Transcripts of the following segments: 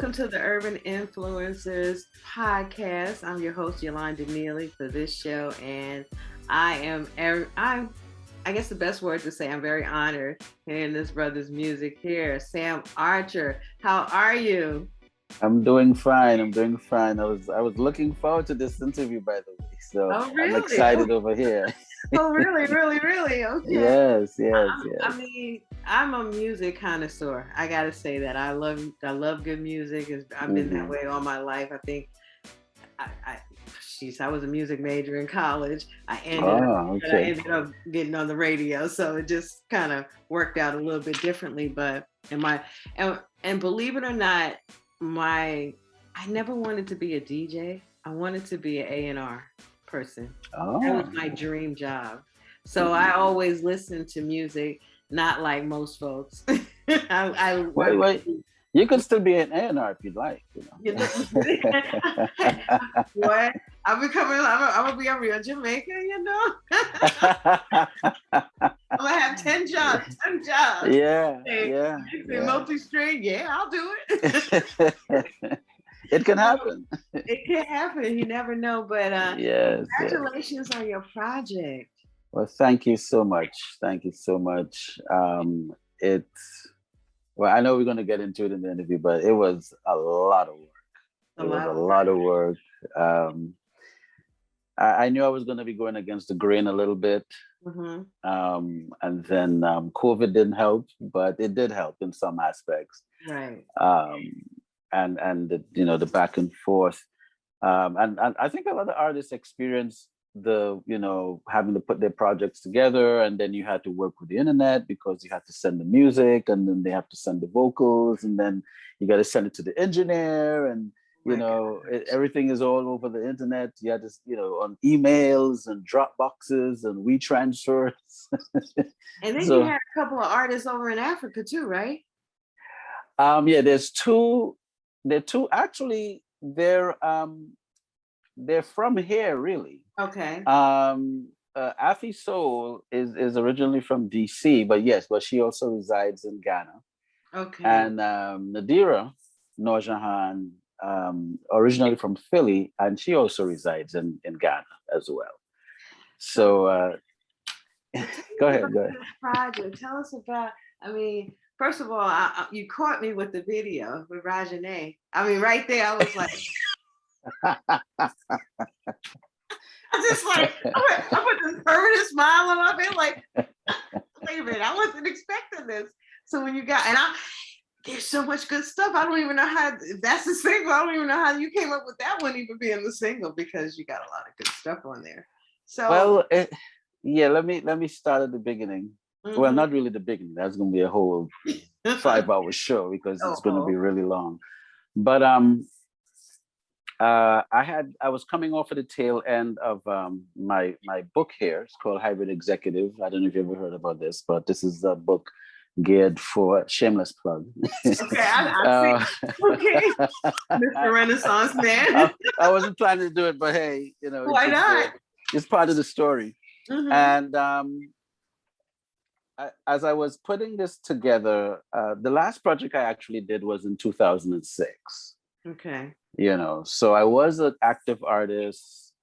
Welcome to the Urban Influencers podcast. I'm your host Yolanda Neely for this show, and I guess the best word to say I'm very honored hearing this brother's music here. Sam Archer, how are you? I'm doing fine. I'm doing fine. I was looking forward to this interview, by the way. So Oh, I'm really? excited over here. Oh, really, really, really? Okay. Yes, yes, I yes. mean, I'm a music connoisseur. I gotta say that I love good music. I've been that Hmm. way all my life. I think I was a music major in college. Oh, I okay. ended up getting on the radio, so it just kind of worked out a little bit differently. But and my and believe it or not, my I never wanted to be a DJ. I wanted to be an A&R person. That was Oh. my dream job. So I always listened to music, not like most folks. Wait, wait. You can still be an A&R if you'd like, You know, what? I'm gonna be a real Jamaican, you know. I'm gonna have 10 jobs, 10 jobs. Yeah, Hey, yeah, yeah. multi-string, yeah, I'll do it. It can So happen. it can happen. You never know. But Yes, yes. congratulations on your project. Well, thank you so much. Thank you so much. It's Well, I know we're going to get into it in the interview, but it was a lot of work. A It was lot a of work. lot of work. Um, I knew I was going to be going against the grain a little bit. Hmm. And then COVID didn't help, but it did help in some aspects. Right. Um, and the back and forth. And I think a lot of artists experience having to put their projects together, and then you had to work with the internet because you had to send the music, and then they have to send the vocals, and then you got to send it to the engineer, and My everything is all over the internet. You had to on emails and drop boxes and WeTransfers. And then you So had a couple of artists over in Africa too, right? yeah, they're two actually. They're from here, really. Okay. Afi Soul is originally from DC, but she also resides in Ghana. Okay. And Nadira Noorjahan, originally from Philly, and she also resides in Ghana as well. So, So so tell go us about ahead, go ahead. this project. Tell us about, I mean, first of all, you caught me with the video with Renee. I mean, right there, I was like, I just like, I put this permanent smile on my face, like, wait a minute, I wasn't expecting this. So when you got, there's so much good stuff. I don't even know how, if that's the single, I don't even know how you came up with that one even being the single, because you got a lot of good stuff on there. So, Well, yeah, let me start at the beginning. Well, mhm. not really the beginning. That's going to be a whole 5 hour show because it's going to be Oh, really long. But I was coming off of the tail end of my book here. It's called Hybrid Executive. I don't know if you ever heard about this, but this is a book geared for shameless plug. okay, I see. uh, Okay, Mr. Renaissance man. I wasn't planning to do it, but hey, Why not? it's part of the story. Mm-hmm. And as I was putting this together, the last project I actually did was in 2006. Okay. So I was an active artist.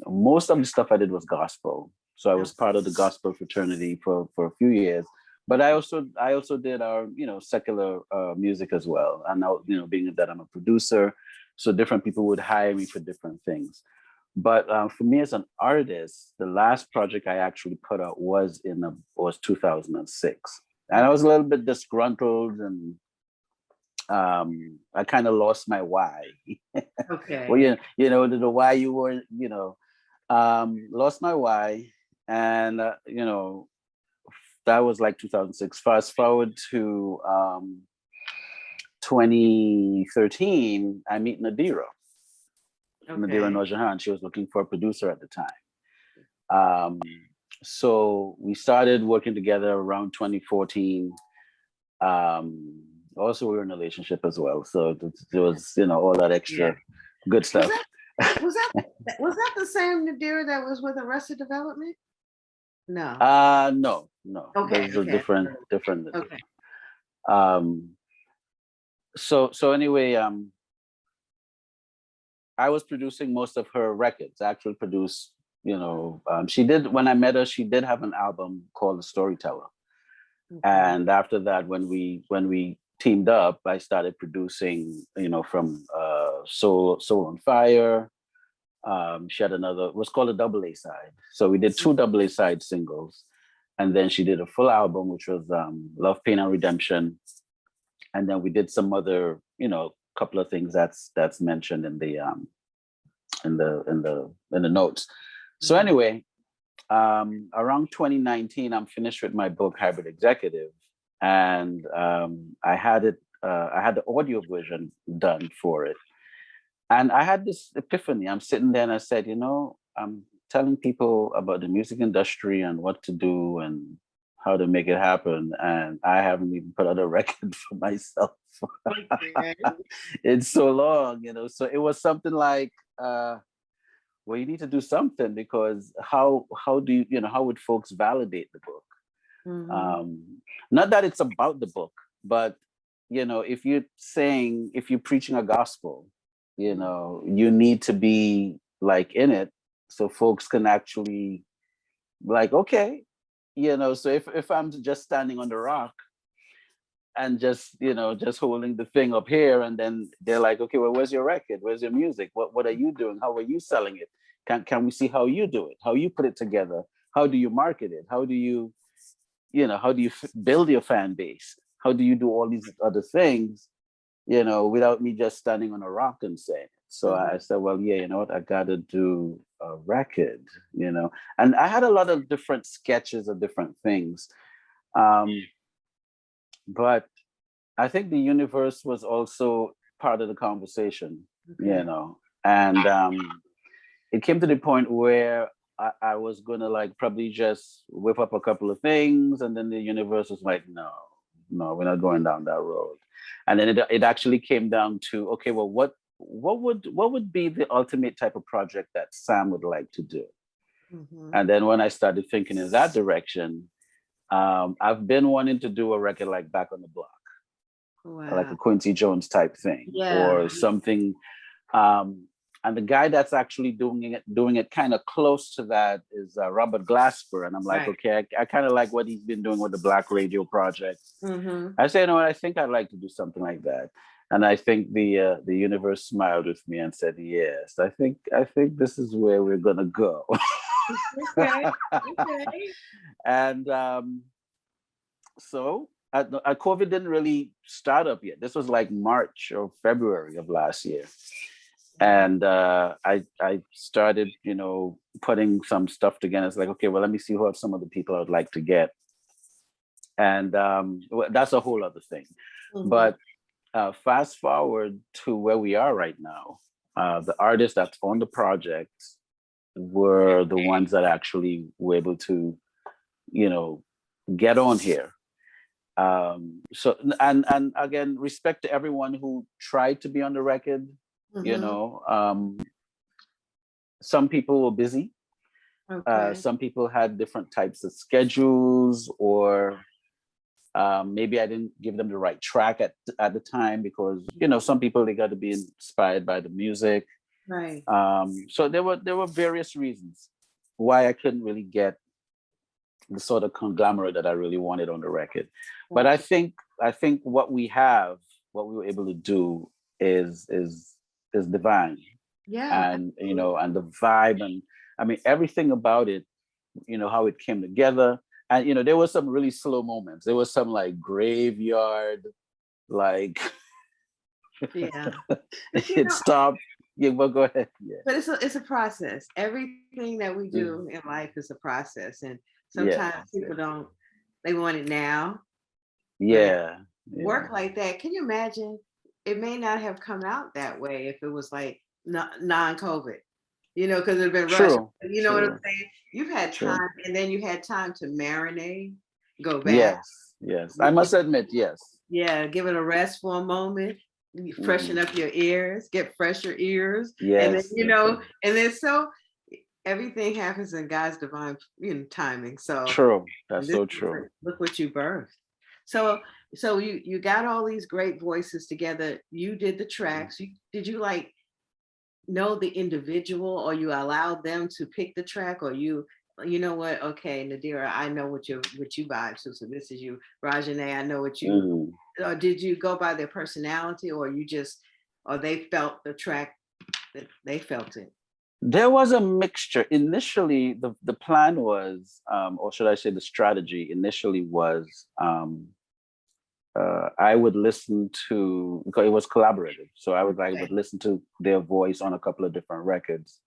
Most of the stuff I did was gospel. So I was part of the gospel fraternity for a few years. But I also did our secular music as well. And now being that I'm a producer, so different people would hire me for different things. But for me as an artist, the last project I actually put out was 2006, and I was a little bit disgruntled, and I kind of lost my why. Well, Okay. the why you were, lost my why, and that was like 2006. Fast forward to 2013, I meet Nadira Okay. Noorjahan. She was looking for a producer at the time. Um, so we started working together around 2014. Also, we were in a relationship as well. So there was, all that Yeah. extra good Was stuff. that was that was that the same Nadira that was with Arrested Development? No. No, no. Okay. There's a Okay. different. Okay. Um, so anyway, I was producing most of her records. I actually produced, she did, when I met her, she did have an album called The Storyteller. Okay. And after that, when we teamed up, I started producing, from Soul on Fire. She had another, it was called a double A side. So we did two double A side singles. And then she did a full album, which was Love, Pain, and Redemption. And then we did some other, couple of things that's mentioned in the notes. So anyway, around 2019, I'm finished with my book Hybrid Executive, and I had the audio version done for it, and I had this epiphany. I'm sitting there and I said, I'm telling people about the music industry and what to do and how to make it happen, and I haven't even put out a record for myself. It's so long, so it was something like, well, you need to do something, because how do how would folks validate the book? Not that it's about the book, but if you're preaching a gospel, you need to be like in it, so folks can actually like, okay, so if I'm just standing on the rock and just holding the thing up here, and then they're like, okay, well, where's your record, where's your music, what are you doing, how are you selling it, can we see how you do it, how you put it together, how do you market it, how do you build your fan base, how do you do all these other things, without me just standing on a rock and saying it. So I said, well, yeah, you know what, I gotta do a record, and I had a lot of different sketches of different things. But I think the universe was also part of the conversation, and it came to the point where I was gonna like probably just whip up a couple of things, and then the universe was like, no, we're not going down that road. And then it actually came down to, okay, well, what would be the ultimate type of project that Sam would like to do? And then when I started thinking in that direction, I've been wanting to do a record like Back on the Block. Wow. Like a Quincy Jones type thing, or something. And the guy that's actually doing it kind of close to that is Robert Glasper. And I'm like, okay, I kind of like what he's been doing with the Black Radio Project. I say, I think I'd like to do something like that. And I think the universe smiled with me and said, yes, I think this is where we're gonna go. Okay. And so COVID didn't really start up yet. This was like March or February of last year. And I started, putting some stuff together. It's like, okay, well, let me see who are some of the people I would like to get. And that's a whole other thing. But fast forward to where we are right now, the artists that's on the project were the ones that actually were able to, get on here. So, and again, respect to everyone who tried to be on the record. Some people were busy. Some people had different types of schedules, or maybe I didn't give them the right track at the time, because some people, they got to be inspired by the music. Right. So there were various reasons why I couldn't really get the sort of conglomerate that I really wanted on the record. But I think what we were able to do is divine. Yeah. And and the vibe, and I mean everything about it, how it came together. And there were some really slow moments. There was some like graveyard, like it stopped. Yeah, well, go ahead. Yeah. But it's a process. Everything that we do in life is a process, and sometimes people they want it now. Yeah. Work like that. Can you imagine? It may not have come out that way if it was like non-COVID, because it'd been rushed. You know what I'm saying? You've had time, and then you had time to marinate, go back. Yes. I must admit, yes. Yeah, give it a rest for a moment. You freshen up your ears, get fresher ears. Yes. And then, and then so everything happens in God's divine timing. So true. That's so true. Look what you birthed. So So you got all these great voices together. You did the tracks. Did you like know the individual, or you allowed them to pick the track, or you know what, okay, Nadira, I know what you vibe to, so this is you. Rajane, I know what you, Mm. or did you go by their personality, or you just, or they felt the track, that they felt it? There was a mixture. Initially, the plan was, or should I say the strategy initially was, I would listen to, because it was collaborative. So I would Okay. listen to their voice on a couple of different records.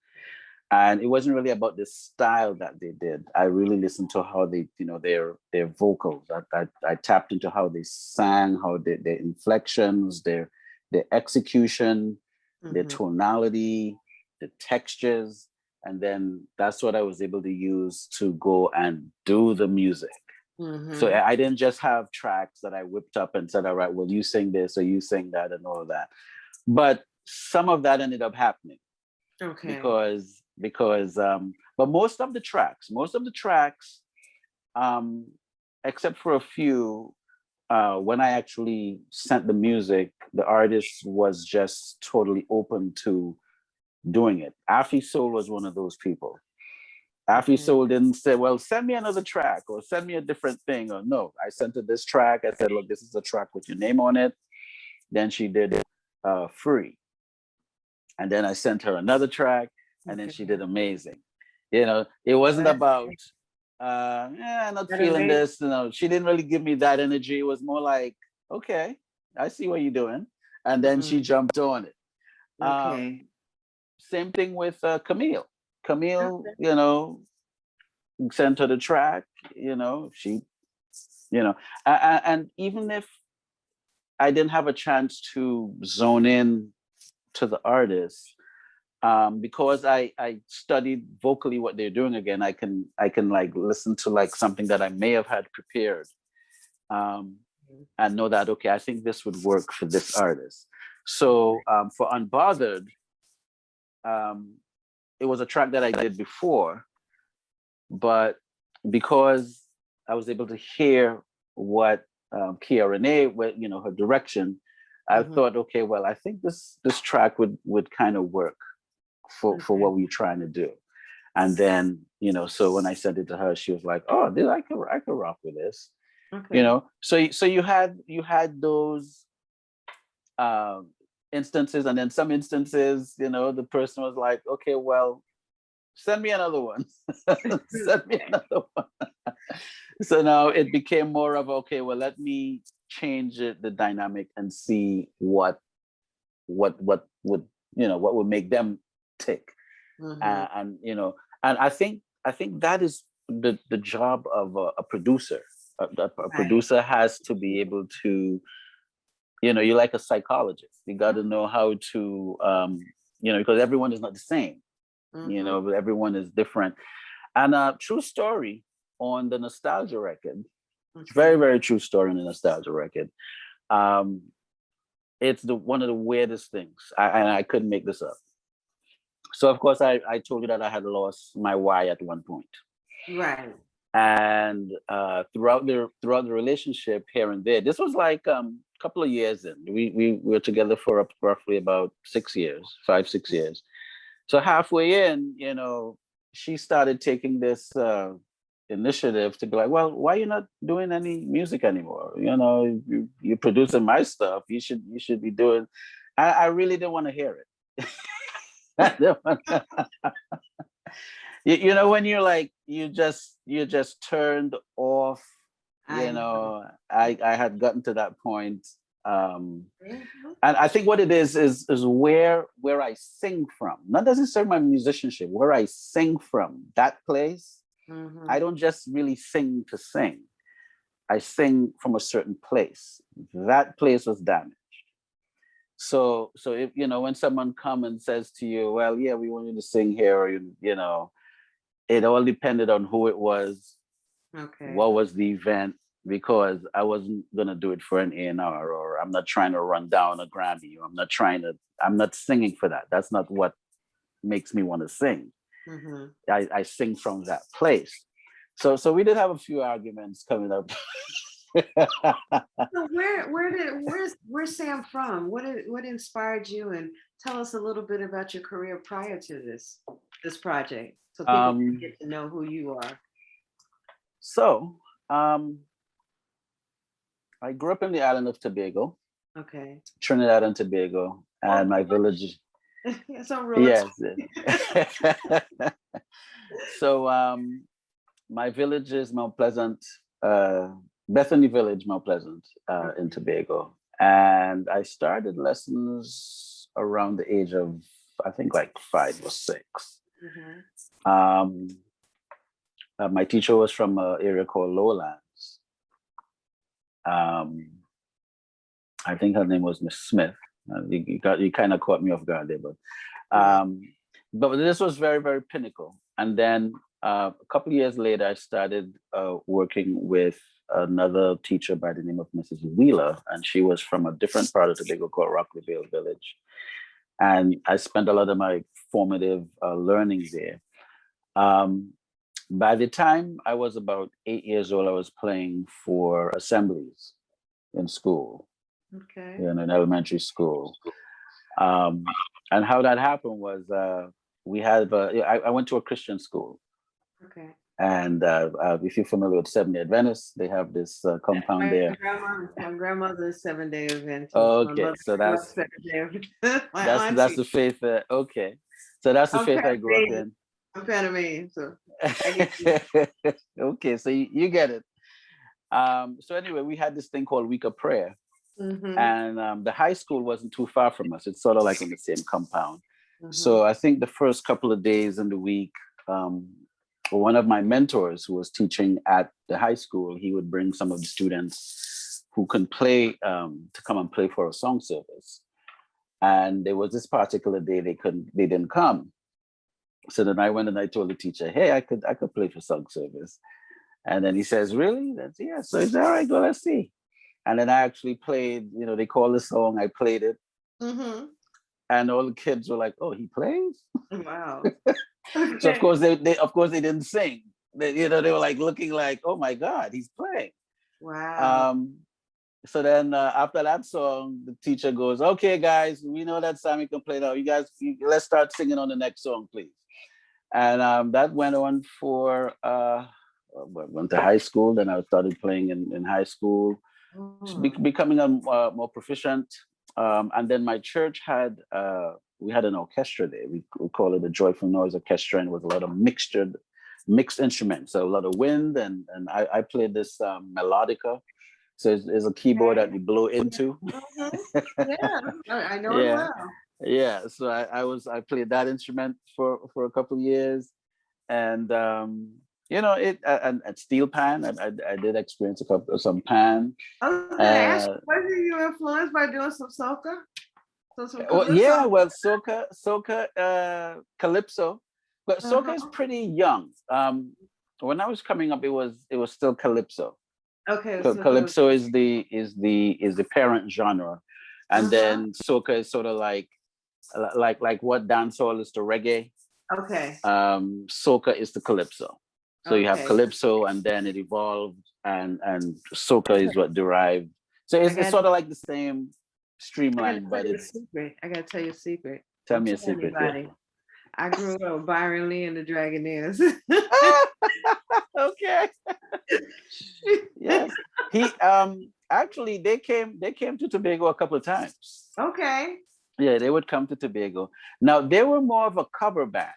And it wasn't really about the style that they did. I really listened to how they, their vocals. I tapped into how they sang, how their inflections, their execution, their Mm-hmm. tonality, the textures. And then that's what I was able to use to go and do the music. So Mm-hmm. I didn't just have tracks that I whipped up and said, all right, well, you sing this or you sing that and all of that. But some of that ended up happening Okay. because but most of the tracks, um, except for a few, when I actually sent the music, the artist was just totally open to doing it. Afi Soul was one of those people. Afi Okay. Soul didn't say, well, send me another track or send me a different thing. Or no, I sent her this track. I said, look, this is a track with your name on it. Then she did it free. And then I sent her another track, and then Okay. she did amazing. It Well, wasn't that's about, not that feeling amazing. this. She didn't really give me that energy. It was more like, okay, I see what you're doing. And then Mm, she jumped on it. okay. Same thing with Camille. Camille, Okay. sent her the track, she, you know, and even if I didn't have a chance to zone in to the artist, because I studied vocally what they're doing again, I can like listen to like something that I may have had prepared, um, and know that, okay, I think this would work for this artist. So for Unbothered, um, it was a track that I did before, but because I was able to hear what Renee, her direction, I Mhm. thought, okay, well, I think this track would kind of work for Okay. what we're trying to do. And then, so when I sent it to her, she was like, "Oh, dude, I could rock with this." Okay. So you had those um, instances, and then some instances, the person was like, "Okay, well, send me another one." Send me another one. So now it became more of, okay, well, let me change the dynamic and see what would make them tick. Mhm. And I think that is the job of a producer. A Right. producer has to be able to, you're like a psychologist. You got to know how to, because everyone is not the same. Mhm. But everyone is different. And a true story on the nostalgia record, very Okay. very true story on the nostalgia record. Um, it's the one of the weirdest things, and I couldn't make this up. So of course I told you that I had lost my Y at one point. Right. And throughout the relationship here and there, this was like a couple of years in. We were together for roughly about 6 years, 5 6 years. So halfway in, she started taking this initiative to be like, well, why are you not doing any music anymore? You're producing my stuff. You should be doing. I really didn't want to hear it. When you're like, you just turned off. I know. I had gotten to that point. um Mhm. and I think what it is where I sing from, not necessarily my musicianship, where I sing from, that place. I Mhm. don't just really sing to sing. I sing from a certain place. That place was damaged. So if when someone comes and says to you, well, yeah, we want you to sing here, or it all depended on who it was, Okay. what was the event, because I wasn't gonna do it for an A&R, or I'm not trying to run down a Grammy, or I'm not singing for that. That's not what makes me want to sing. Mhm. I sing from that place. So we did have a few arguments coming up So where's Sam from? What inspired you? And tell us a little bit about your career prior to this project, so people can get to know who you are. So I grew up in the island of Tobago, Okay. Trinidad and Tobago, and my village. So real. Yes. So my village is Mount Pleasant, Bethany Village, Mount Pleasant, in Tobago. And I started lessons around the age of, I think, like 5 or 6. My teacher was from an area called Lowlands. I think her name was Miss Smith. You kind of caught me off guard there, but this was very, very pinnacle. And then a couple of years later, I started working with another teacher by the name of Mrs. Wheeler, and she was from a different part of Tobago called Rockleyville Village. And I spent a lot of my formative learning there. By the time I was about 8 years old, I was playing for assemblies in school, in an elementary school. And how that happened was I went to a Christian school. Okay. And if you're familiar with Seventh-day Adventists, they have this compound there. My grandmother is Seventh-day Adventist. Okay, so that's the faith. Okay, so that's the faith I grew up in. I'm Panamanian, so. Okay, so you get it. So anyway, we had this thing called Week of Prayer, and the high school wasn't too far from us. It's sort of like in the same compound. So I think the first couple of days in the week, one of my mentors who was teaching at the high school, he would bring some of the students who can play to come and play for a song service. And there was this particular day they didn't come. So then I went and I told the teacher, hey, I could play for song service. And then he says, really? That's, yeah. So he said, all right, go, let's see. And then I actually played, they called the song, I played it. And all the kids were like, oh, he plays? Wow. So of course they didn't sing. They were like looking like, oh my God, he's playing. Wow. So then after that song, the teacher goes, okay, guys, we know that Sammy can play now. You guys, let's start singing on the next song, please. And that went on for, went to high school. Then I started playing in high school, becoming more proficient. And then my church we had an orchestra there. We call it the Joyful Noise Orchestra, and it was a lot of mixed instruments. So a lot of wind, and I played this melodica. So it's a keyboard that you blow into. Yeah, I know it well. Yeah, so I played that instrument for a couple of years, and and steel pan. I did experience some pan. Okay, was you influenced by doing some soca? Soca, calypso, but soca is pretty young. When I was coming up, it was still calypso. Okay, so calypso is the parent genre, and then soca is sort of like what dancehall is to reggae. Okay. Soca is the calypso. So you have calypso, and then it evolved, and soca is what derived. So it's sort of like the same streamline, but it's. I gotta tell you a secret. Tell me a secret. Yeah. I grew up with Byron Lee and the Dragonaires. Okay. Yes. He actually they came to Tobago a couple of times. Okay. Yeah, they would come to Tobago. Now they were more of a cover band.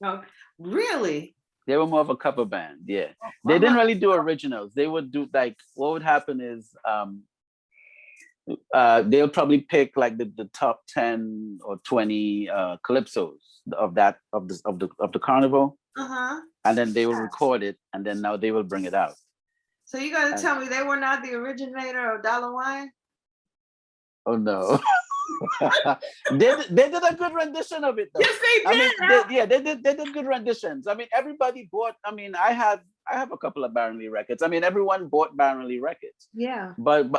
Oh, really? They were more of a cover band, yeah. They didn't really do originals. They would do like, what would happen is they'll probably pick like the top 10 or 20 calypsos of the carnival. And then they will record it, and then now they will bring it out. So you gotta tell me they were not the originator of Dollar Wine? Oh no. they did a good rendition of it though. Yes, they did. They did good renditions. I mean, everybody bought. I mean, I have a couple of Byron Lee records. I mean, everyone bought Byron Lee records. Yeah. But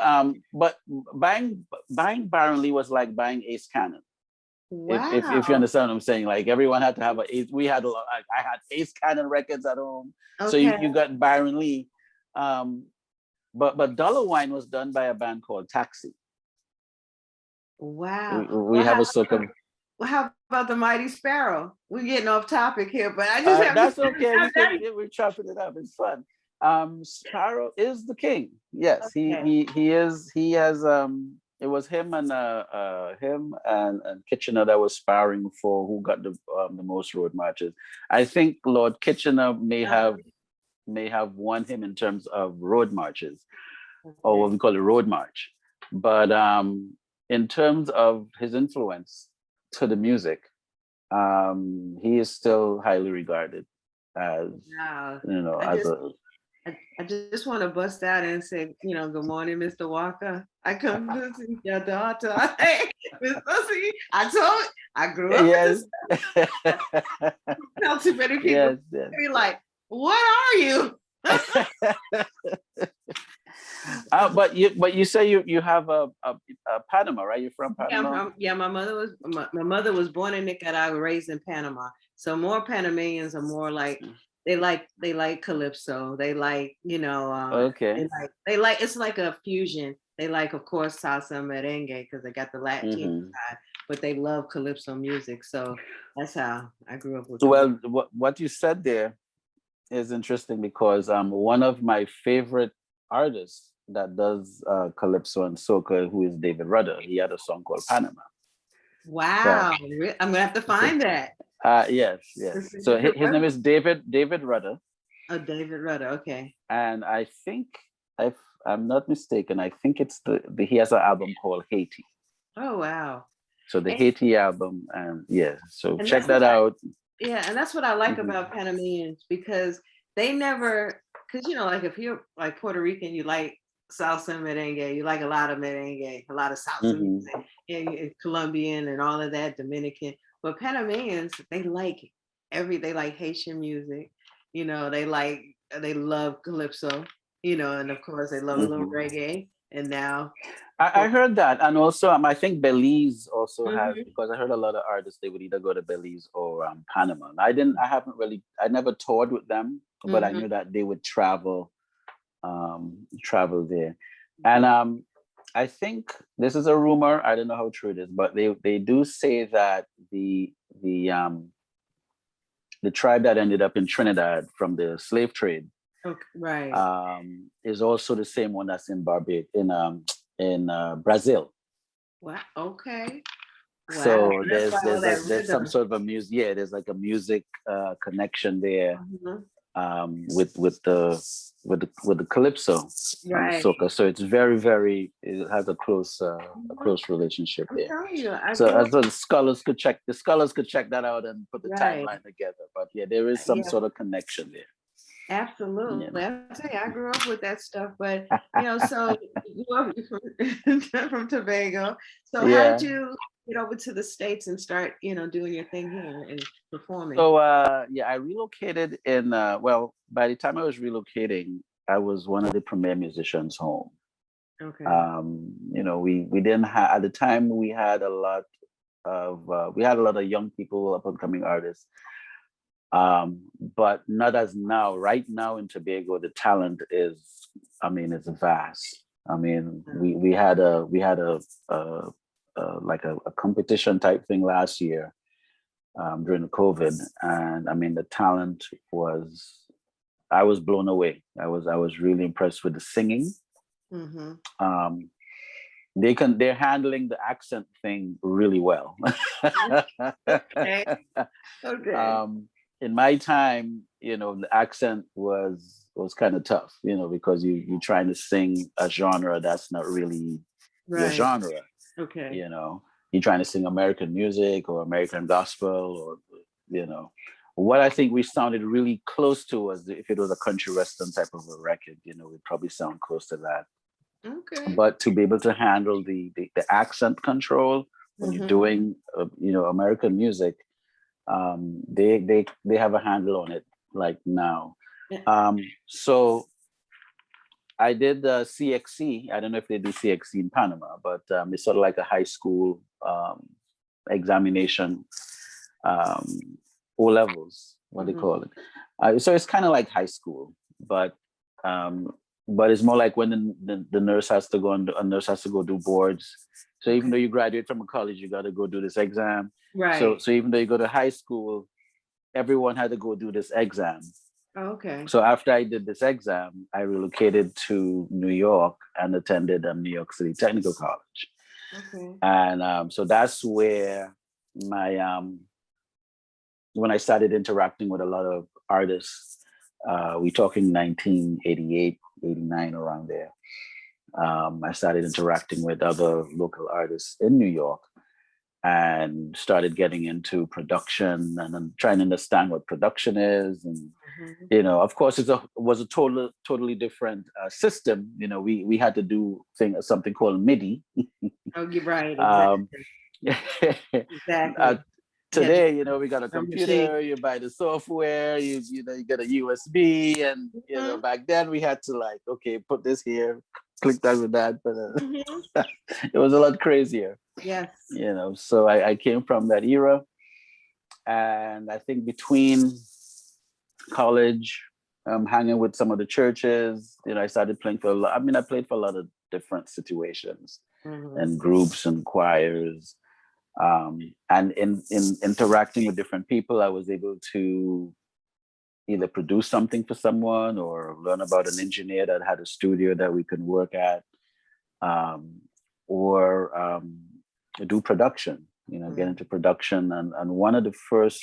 buying Byron Lee was like buying Ace Cannon. Wow. If you understand what I'm saying, like everyone had to have we had a lot. I had Ace Cannon records at home. Okay. So you got Byron Lee. but Dollar Wine was done by a band called Taxi. Wow. We have a soca. Well, how about the Mighty Sparrow? We're getting off topic here, but I just have That's to okay. We're chopping it up. It's fun. Sparrow is the king. Yes, Okay. he is. He has. It was him and Kitchener that was sparring for who got the most road marches. I think Lord Kitchener may have won him in terms of road marches, or what we call a road march. But in terms of his influence to the music, he is still highly regarded as Wow. as a. I just want to bust out and say, good morning, Mr. Walker. I come to see your daughter. Hey, Mr. C, I grew up Yes. tell too many people Yes. be like, what are you? But you say you have a Panama, right? You're from Panama. My mother was born in Nicaragua, raised in Panama. So more Panamanians are more like they like calypso. They like Okay. they like it's like a fusion. They like, of course, salsa and merengue because they got the Latino side, but they love calypso music. So that's how I grew up with. Well, what you said there is interesting because one of my favorite artists that does calypso and soca, who is David Rudder, he had a song called Panama. Wow, I'm gonna have to find that. Yes. So his name is David Rudder. Oh, David Rudder. Okay. And I think, if I'm not mistaken, I think it's he has an album called Haiti. Oh wow. So the Haiti album, and so and check that out. And that's what I like about Panamanians, because they never, because like if you're like Puerto Rican, you like salsa and merengue, you like a lot of merengue, a lot of salsa music, and Colombian and all of that, Dominican. But Panamanians, they like Haitian music, they love calypso, and of course they love a little reggae. And now I heard that, and also I think Belize also has, because I heard a lot of artists, they would either go to Belize or Panama. I never toured with them, but I knew that they would travel there. And I think this is a rumor, I don't know how true it is, but they do say that the tribe that ended up in Trinidad from the slave trade, is also the same one that's in Brazil. Wow. Okay. Wow. So there's some sort of a music. Yeah, there's like a music connection there with the calypso soca. So it's very, very. It has a close relationship there. So the scholars could check that out and put the timeline together. But yeah, there is some sort of connection there. Absolutely. I tell you, I grew up with that stuff, but so you grew up from Tobago. So how did you get over to the States and start, doing your thing here and performing? So I relocated in by the time I was relocating, I was one of the premier musicians home. Okay. We didn't have, at the time, we had a lot of young people, up and coming artists. But not as now. Right now in Tobago, the talent is, it's vast. We had a competition type thing last year during the COVID, and the talent was, I was blown away. I was really impressed with the singing. They're handling the accent thing really well. Okay. In my time, the accent was kind of tough, because you're trying to sing a genre that's not really your genre. Okay. You're trying to sing American music or American gospel, or what I think we sounded really close to was, if it was a country western type of a record, we'd probably sound close to that. Okay. But to be able to handle the accent control when you're doing American music, they have a handle on it like now. So I did CXC. I don't know if they do CXC in Panama, but it's sort of like a high school examination, O levels, what they call it. So it's kind of like high school, but but it's more like when the nurse has to go and a nurse has to go do boards. So even though you graduate from a college, you got to go do this exam. Right. So even though you go to high school, everyone had to go do this exam. Okay. So after I did this exam, I relocated to New York and attended New York City Technical College. Okay. And so that's where my when I started interacting with a lot of artists, we talking 1988, 89, around there. I started interacting with other local artists in New York and started getting into production and then trying to understand what production is. And, of course, it was a totally different system. We had to do something called MIDI. Oh, you're right. Um, Exactly. Today, we got a Drum computer, machine. you buy the software, you get a USB, and back then we had to okay, put this here, click that with that, but it was a lot crazier. Yes. So I came from that era, and I think between college, hanging with some of the churches, I started playing for a lot. I mean, I played for a lot of different situations and groups and choirs. And in interacting with different people, I was able to either produce something for someone or learn about an engineer that had a studio that we could work at, or do production, get into production. And one of the first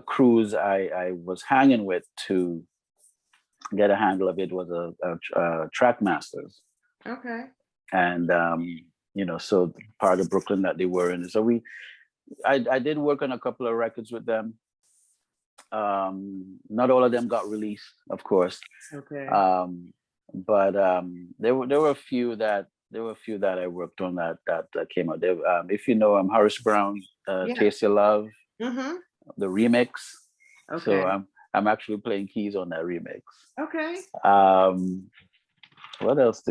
crews I was hanging with to get a handle of it was a Track Masters. Okay. And so part of Brooklyn that they were in. So I did work on a couple of records with them. Not all of them got released, of course. Okay. But there were a few that I worked on that came out. There, if you know, Horace Brown, Taste Your Love, the remix. Okay. So I'm actually playing keys on that remix. Okay. What else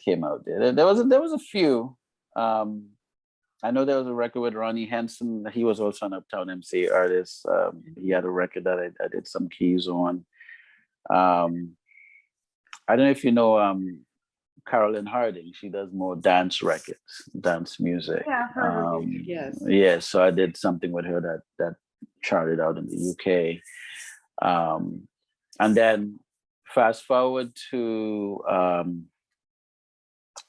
came out there? There was a few. I know there was a record with Ronnie Henson. He was also an Uptown MC artist. He had a record that I did some keys on. I don't know if you know Carolyn Harding. She does more dance records, dance music. Yeah, I've heard of it. Yes. Yeah, so I did something with her that charted out in the UK. And then fast forward to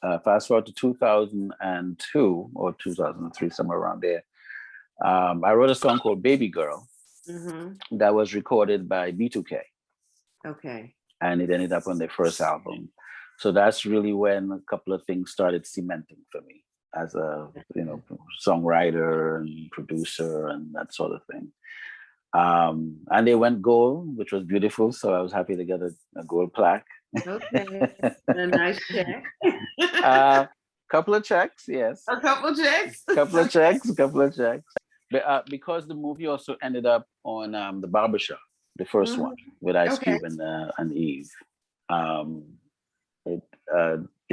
2002 or 2003, somewhere around there. I wrote a song called Baby Girl that was recorded by B2K. Okay. And it ended up on their first album. So that's really when a couple of things started cementing for me as a songwriter and producer and that sort of thing. And they went gold, which was beautiful. So I was happy to get a gold plaque. Okay. A nice check. Couple of checks, yes. A couple checks. couple of checks. But because the movie also ended up on the Barbershop, the first one with Ice Cube and Eve. They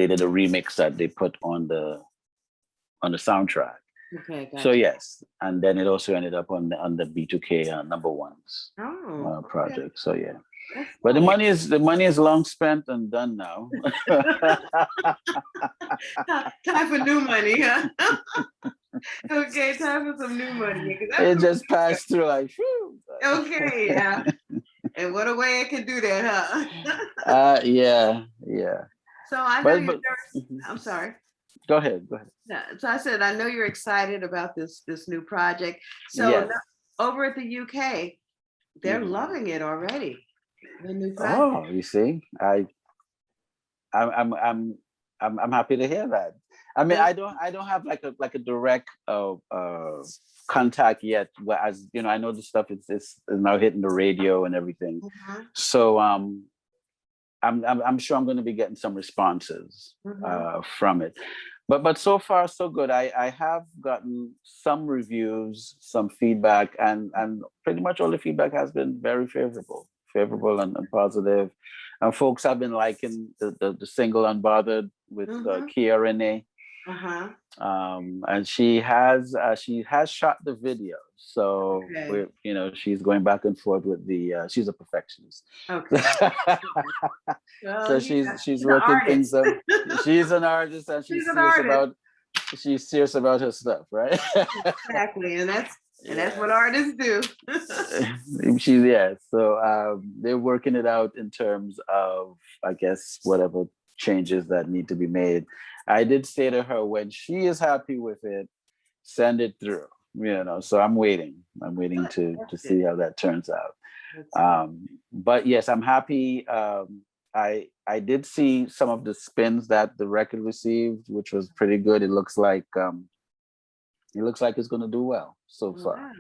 did a remix that they put on the soundtrack. Okay, gotcha. So yes, and then it also ended up on the B2K number ones project. Okay. So yeah, but the money is long spent and done now. Time for new money, huh? Okay, time for some new money. It just passed through like, whew. Okay, yeah. And what a way it can do that, huh? Yeah. So I know I'm sorry. Go ahead. So I said, I know you're excited about this new project. So over at the UK, they're loving it already. The new project. Oh, you see, I'm happy to hear that. I mean, I don't have like a direct contact yet. As I know the stuff is now hitting the radio and everything. So I'm sure I'm going to be getting some responses from it. But so far so good. I have gotten some reviews, some feedback, and pretty much all the feedback has been very favorable and positive. And folks have been liking the single Unbothered with Renee. Uh-huh. And she has shot the video. So Okay. we're, she's going back and forth with the. She's a perfectionist. Okay. Well, So yeah, she's she's an working things artist. out. She's an artist and She's an artist. she's serious about her stuff, right? Exactly. And that's what Yes. artists do. So they're working it out in terms of, I guess, whatever changes that need to be made. I did say to her, when she is happy with it, send it through. So I'm waiting to That's see good. how that turns out. That's good. But yes, I'm happy. I did see some of the spins that the record received, which was pretty good. It looks like it's going to do well so far.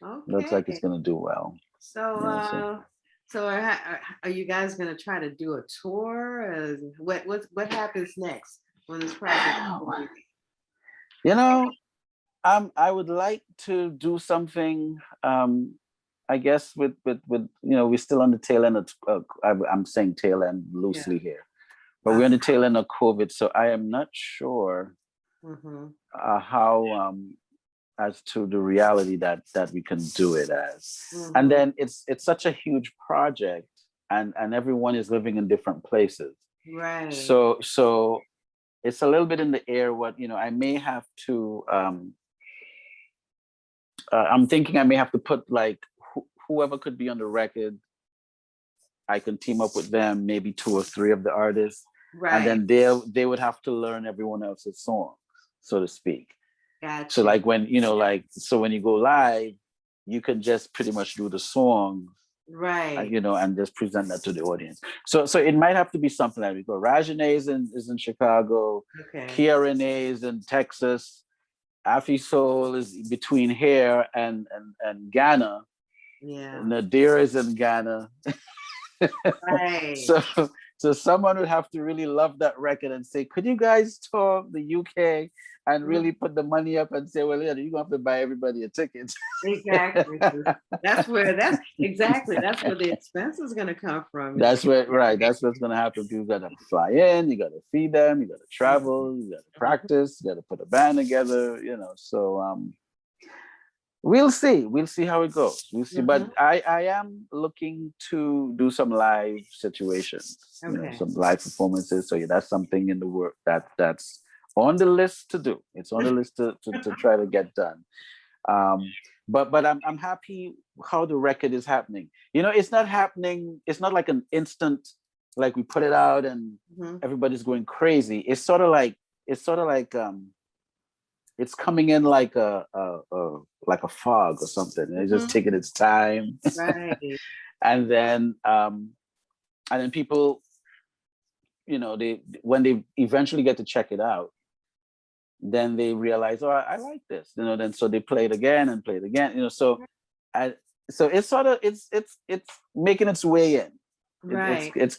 Wow. Looks like it's Okay. going to do well. So, Yeah. so are you guys going to try to do a tour? What happens next when this project is completed? I would like to do something. I guess with we're still on the tail end of. I'm saying tail end loosely here, but we're on the tail end of COVID, so I am not sure how as to the reality that we can do it as. And then it's such a huge project, and everyone is living in different places. Right. So it's a little bit in the air. What I may have to. I'm thinking I may have to put like whoever could be on the record. I can team up with them, maybe 2 or 3 of the artists, Right. and then they would have to learn everyone else's song, so to speak. Gotcha. So like when when you go live, you can just pretty much do the song, right? And just present that to the audience. So it might have to be something like we go. Rajane is in Chicago. Okay. Kia Renee is in Texas. Afi Soul is between here and Ghana. Yeah. Nadir is in Ghana. Right. So someone would have to really love that record and say, could you guys tour the UK and really put the money up and say, well, yeah, you're gonna have to buy everybody a ticket. Exactly. That's where the expense is gonna come from. That's what's gonna happen. People gotta fly in, you gotta feed them, you gotta travel, you gotta practice, you gotta put a band together, so we'll see how it goes. We'll see. But I am looking to do some live situations, some live performances. So that's something in the work that's on the list to do. It's on the list to try to get done. But I'm happy how the record is happening. It's not happening. It's not like an instant, like we put it out and everybody's going crazy. It's sort of like it's coming in like a fog or something. And it's just taking its time. Right. and then people, when they eventually get to check it out, then they realize, oh, I like this, then so they play it again and play it again, so it's sort of it's making its way in. Right. It's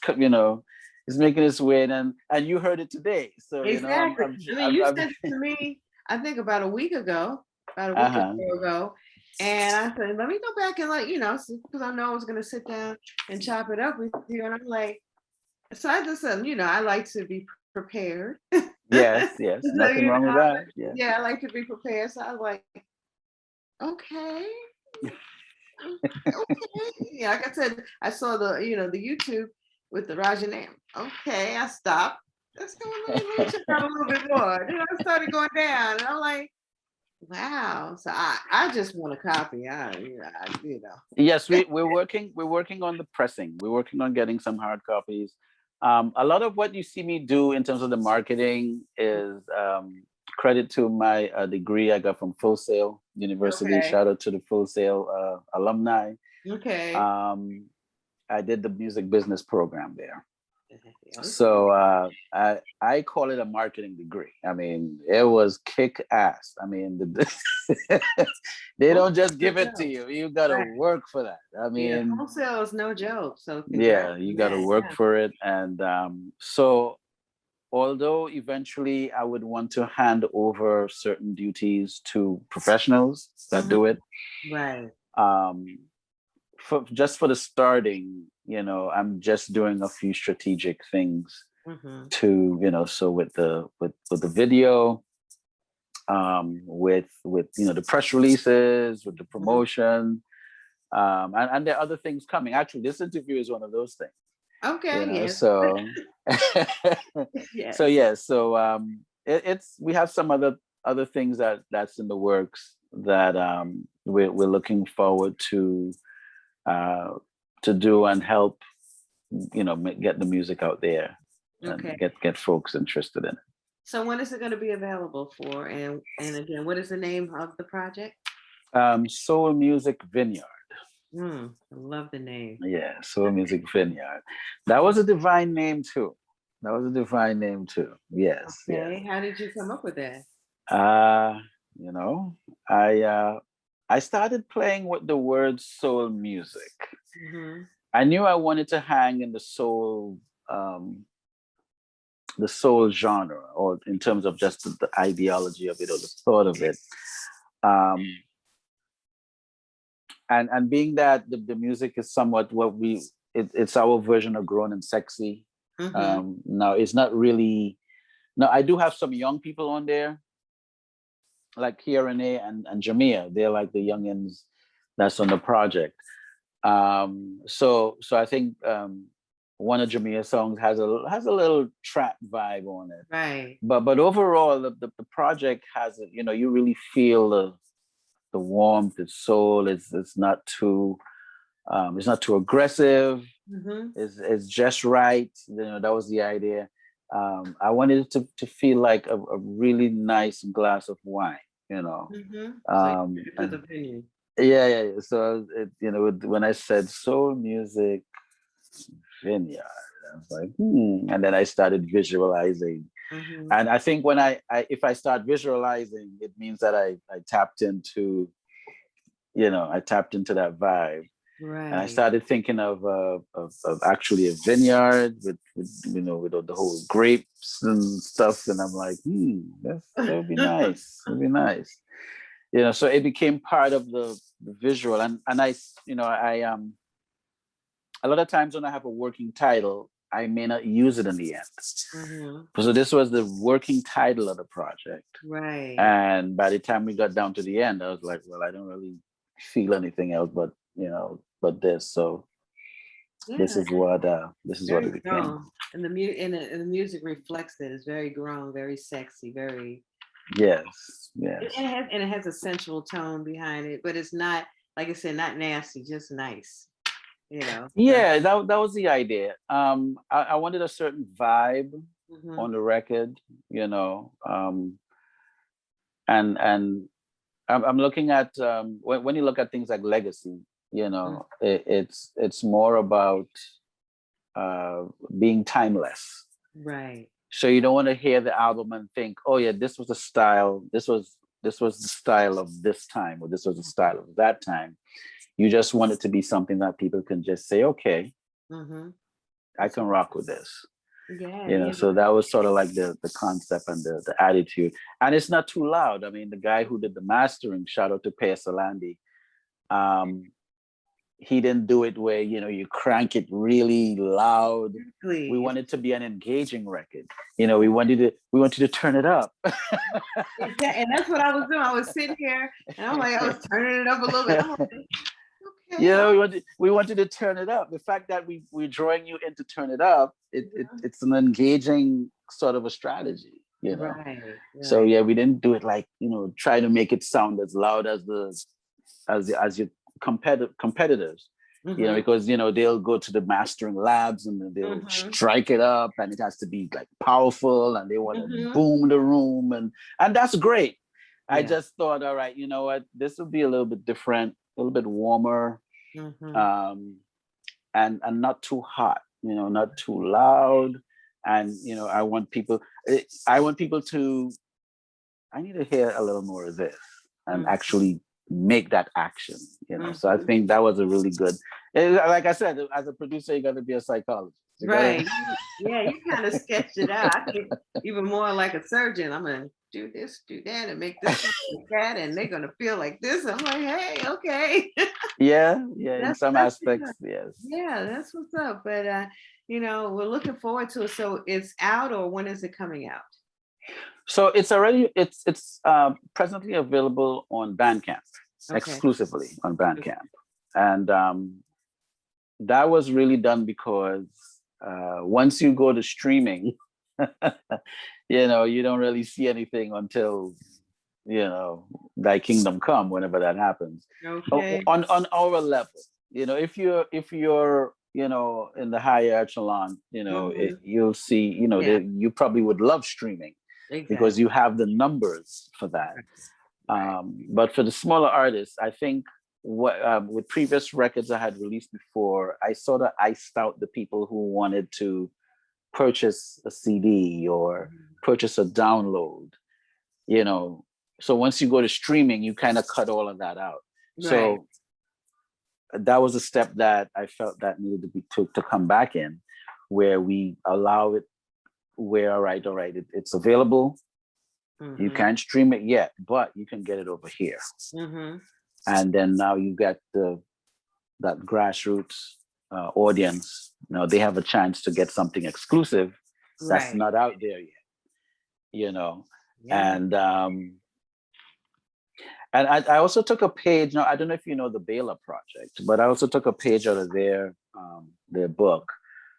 making its way in, and you heard it today. So exactly. You sent it to me, I think about a week ago, or so ago. And I said, let me go back and because I know I was going to sit down and chop it up with you. And I'm like, so I just said, I like to be prepared. Yes. Nothing wrong with that. Yeah, I like to be prepared. So I was like, okay. Yeah, like I said, I saw the YouTube with the Rajanam. Okay, I stopped. Let's go check out a little bit more. I started going down, and I'm like, wow. So I just want a copy. Yes, we're working on the pressing. We're working on getting some hard copies. A lot of what you see me do in terms of the marketing is credit to my degree I got from Full Sail University. Okay. Shout out to the Full Sail alumni. Okay. I did the music business program there. So I call it a marketing degree. I mean, it was kick ass. I mean, they don't just give it to you. You got to work for that. I mean, wholesale is no joke. So you got to work for it. And so although eventually I would want to hand over certain duties to professionals that do it. Right. For the starting, I'm just doing a few strategic things to, so with the video, with the press releases, with the promotion, and there are other things coming. Actually, this interview is one of those things. Okay. Yes. So Yes. so yeah, so it's we have some other things that's in the works that we're looking forward to do and help get the music out there and Okay. get folks interested in it. So when is it going to be available for? And again, what is the name of the project? Soul Music Vineyard. I love the name. Yeah, Soul Music Vineyard. That was a divine name too. Yes. Okay. How did you come up with that? You know, I started playing with the word soul music. I knew I wanted to hang in the soul genre, or in terms of just the ideology of it or the thought of it. And being that the music is somewhat what it's our version of grown and sexy. Now it's not really. Now I do have some young people on there, like here Renee and Jamia. They're like the youngins that's on the project. So I think one of Jamia's songs has a little trap vibe on it. Right. But overall, the project has you really feel the warmth, the soul. It's not too aggressive. It's just right. That was the idea. I wanted it to feel like a really nice glass of wine. Yeah. So when I said soul music vineyard, I was like, and then I started visualizing. And I think when if I start visualizing, it means that I tapped into that vibe. Right. And I started thinking of actually a vineyard with all the whole grapes and stuff. And I'm like, that would be nice. It would be nice. So it became part of the visual. And I a lot of times when I have a working title, I may not use it in the end. So this was the working title of the project. Right. And by the time we got down to the end, I was like, well, I don't really feel anything else but this. So this is what it became. Grown. And the music reflects it. It's very grown, very sexy, very. Yes. And it has a sensual tone behind it, but it's not, like I said, not nasty, just nice. Yeah, that was the idea. I wanted a certain vibe on the record, and I'm looking at when you look at things like legacy, it's more about being timeless. Right. So you don't want to hear the album and think, oh yeah, this was the style, this was the style of this time, or this was the style of that time. You just want it to be something that people can just say, okay, I can rock with this. Yeah. So that was sort of like the concept and the attitude. And it's not too loud. I mean, the guy who did the mastering, shout out to Brea Salandi, he didn't do it where, you crank it really loud. Exactly. We want it to be an engaging record. We wanted to turn it up. And that's what I was doing. I was sitting here and I was turning it up a little bit. I'm like, okay. We wanted to turn it up. The fact that we're drawing you in to turn it up, it's an engaging sort of a strategy, Right. So yeah, we didn't do it like, try to make it sound as loud as your competitors, because they'll go to the mastering labs and they'll strike it up, and it has to be like powerful, and they want to boom the room, and that's great. Yeah. I just thought, all right, you know what, this will be a little bit different, a little bit warmer, and not too hot, not too loud, and I want people to, I need to hear a little more of this and actually make that action, So I think that was a really good, like I said, as a producer, you got to be a psychologist, right? Yeah, you kind of sketched it out. I think even more like a surgeon. I'm gonna do this, do that, and make this like that, and they're gonna feel like this. I'm like, hey, okay. Yeah, in some aspects, yes. Yeah, that's what's up. But we're looking forward to it. So it's out, or when is it coming out? So it's presently available on Bandcamp, exclusively on Bandcamp. And that was really done because once you go to streaming, you don't really see anything until, thy kingdom come, whenever that happens. Okay. On our level, if you're in the higher echelon, you'll see, you probably would love streaming because you have the numbers for that. But for the smaller artists, I think with previous records I had released before, I sort of iced out the people who wanted to purchase a CD or purchase a download, So once you go to streaming, you kind of cut all of that out. So that was a step that I felt that needed to be to come back in, where we allow it, where all right, it's available. You can't stream it yet, but you can get it over here. And then now you get that grassroots audience. They have a chance to get something exclusive that's not out there yet. And I also took a page. Now I don't know if you know the Brea project, but I also took a page out of their book.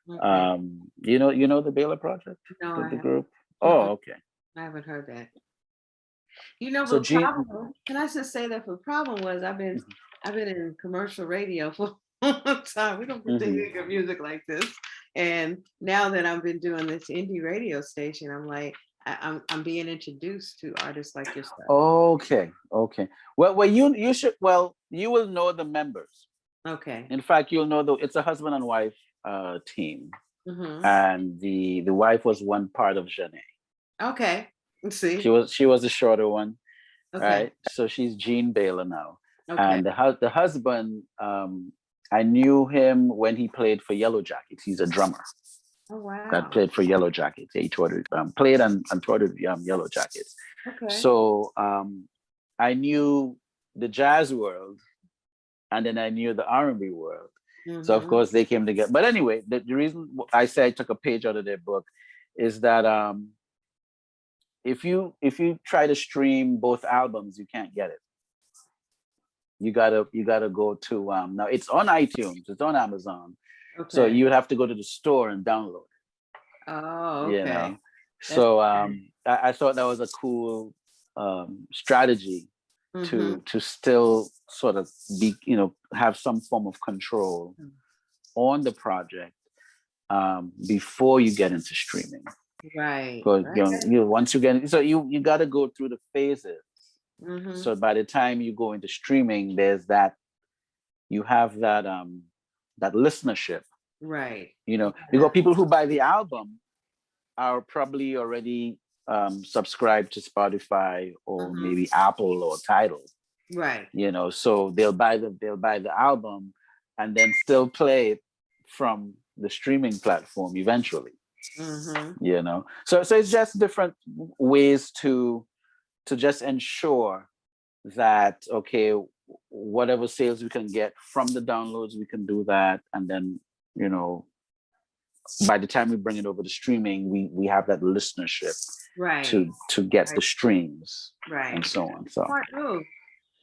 You know the Brea project, the group. Oh, okay. I haven't heard that. So the problem, can I just say that the problem was I've been in commercial radio for a long time. We don't continue to get music like this. And now that I've been doing this indie radio station, I'm like, I'm being introduced to artists like yourself. Okay. Well, you should. Well, you will know the members. Okay. In fact, you'll know it's a husband and wife team, and the wife was one part of Renee. Okay. Let's see. She was the shorter one, right? So she's Jean Baylor now, and the husband. I knew him when he played for Yellow Jackets. He's a drummer. Oh, wow. That played for Yellow Jackets. He played and toured Yellow Jackets. Okay. So I knew the jazz world, and then I knew the R&B world. So of course they came together. But anyway, the reason I say I took a page out of their book is that if you try to stream both albums, you can't get it. You gotta go to now it's on iTunes, it's on Amazon. So you would have to go to the store and download it. Oh, okay. So I thought that was a cool strategy to still sort of be, have some form of control on the project before you get into streaming. Right. Because once you get so you got to go through the phases. So by the time you go into streaming, there's that you have that that listenership. Right. Because people who buy the album are probably already subscribed to Spotify or maybe Apple or Tidal. Right. So they'll buy the album and then still play it from the streaming platform eventually. So it's just different ways to just ensure that whatever sales we can get from the downloads, we can do that, and then by the time we bring it over to streaming, we have that listenership to get the streams and so on. So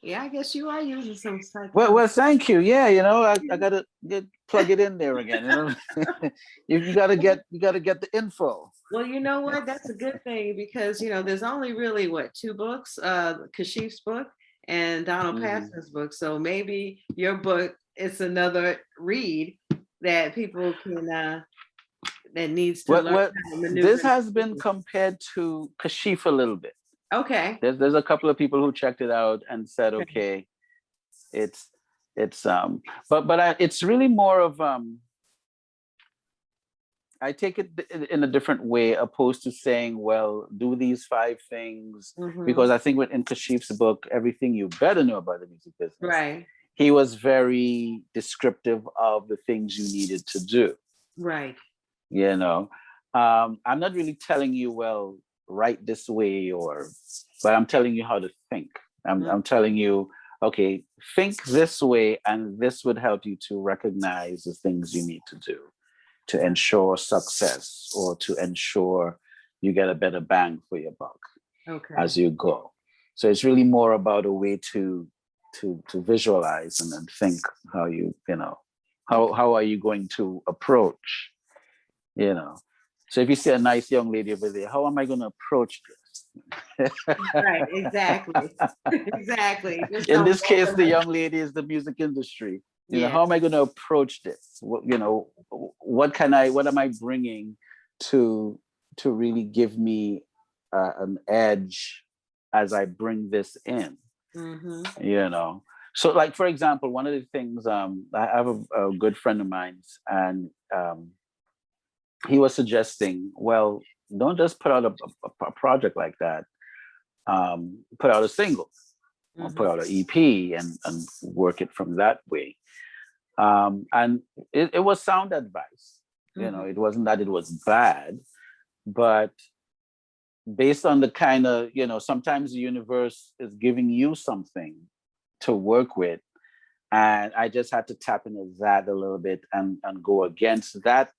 yeah, I guess you are using some type. Well, thank you. Yeah, I gotta plug it in there again. You gotta get the info. Well, you know what? That's a good thing because there's only really two books, Kashif's book and Donald Passman's book. So maybe your book is another read that people can that needs to learn. This has been compared to Kashif a little bit. Okay. There's a couple of people who checked it out and said, okay, it's but it's really more of I take it in a different way, opposed to saying, well, do these 5 things, because I think in Kashif's book, Everything You Better Know About the Music Business, right, he was very descriptive of the things you needed to do. Right. I'm not really telling you, well, write this way, but I'm telling you how to think. I'm telling you, okay, think this way, and this would help you to recognize the things you need to do to ensure success or to ensure you get a better bang for your buck as you go. So it's really more about a way to visualize and then think how how are you going to approach, So if you see a nice young lady over there, how am I going to approach this? Right, exactly. Exactly. In this case, the young lady is the music industry. How am I going to approach this? What am I bringing to really give me an edge as I bring this in? So like, for example, one of the things, I have a good friend of mine, and he was suggesting, well, don't just put out a project like that. Put out a single, or put out an EP and work it from that way. And it was sound advice. It wasn't that it was bad, but based on the kind of, sometimes the universe is giving you something to work with. And I just had to tap into that a little bit and go against that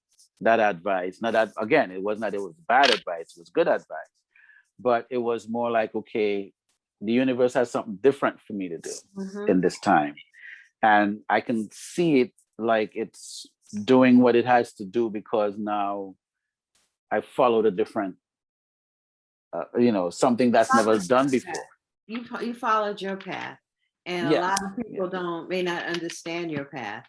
advice. Now that, again, it wasn't that it was bad advice, it was good advice. But it was more like, okay, the universe has something different for me to do in this time. And I can see it like it's doing what it has to do because now I followed a different, something that's never done before. You followed your path. And a lot of people may not understand your path.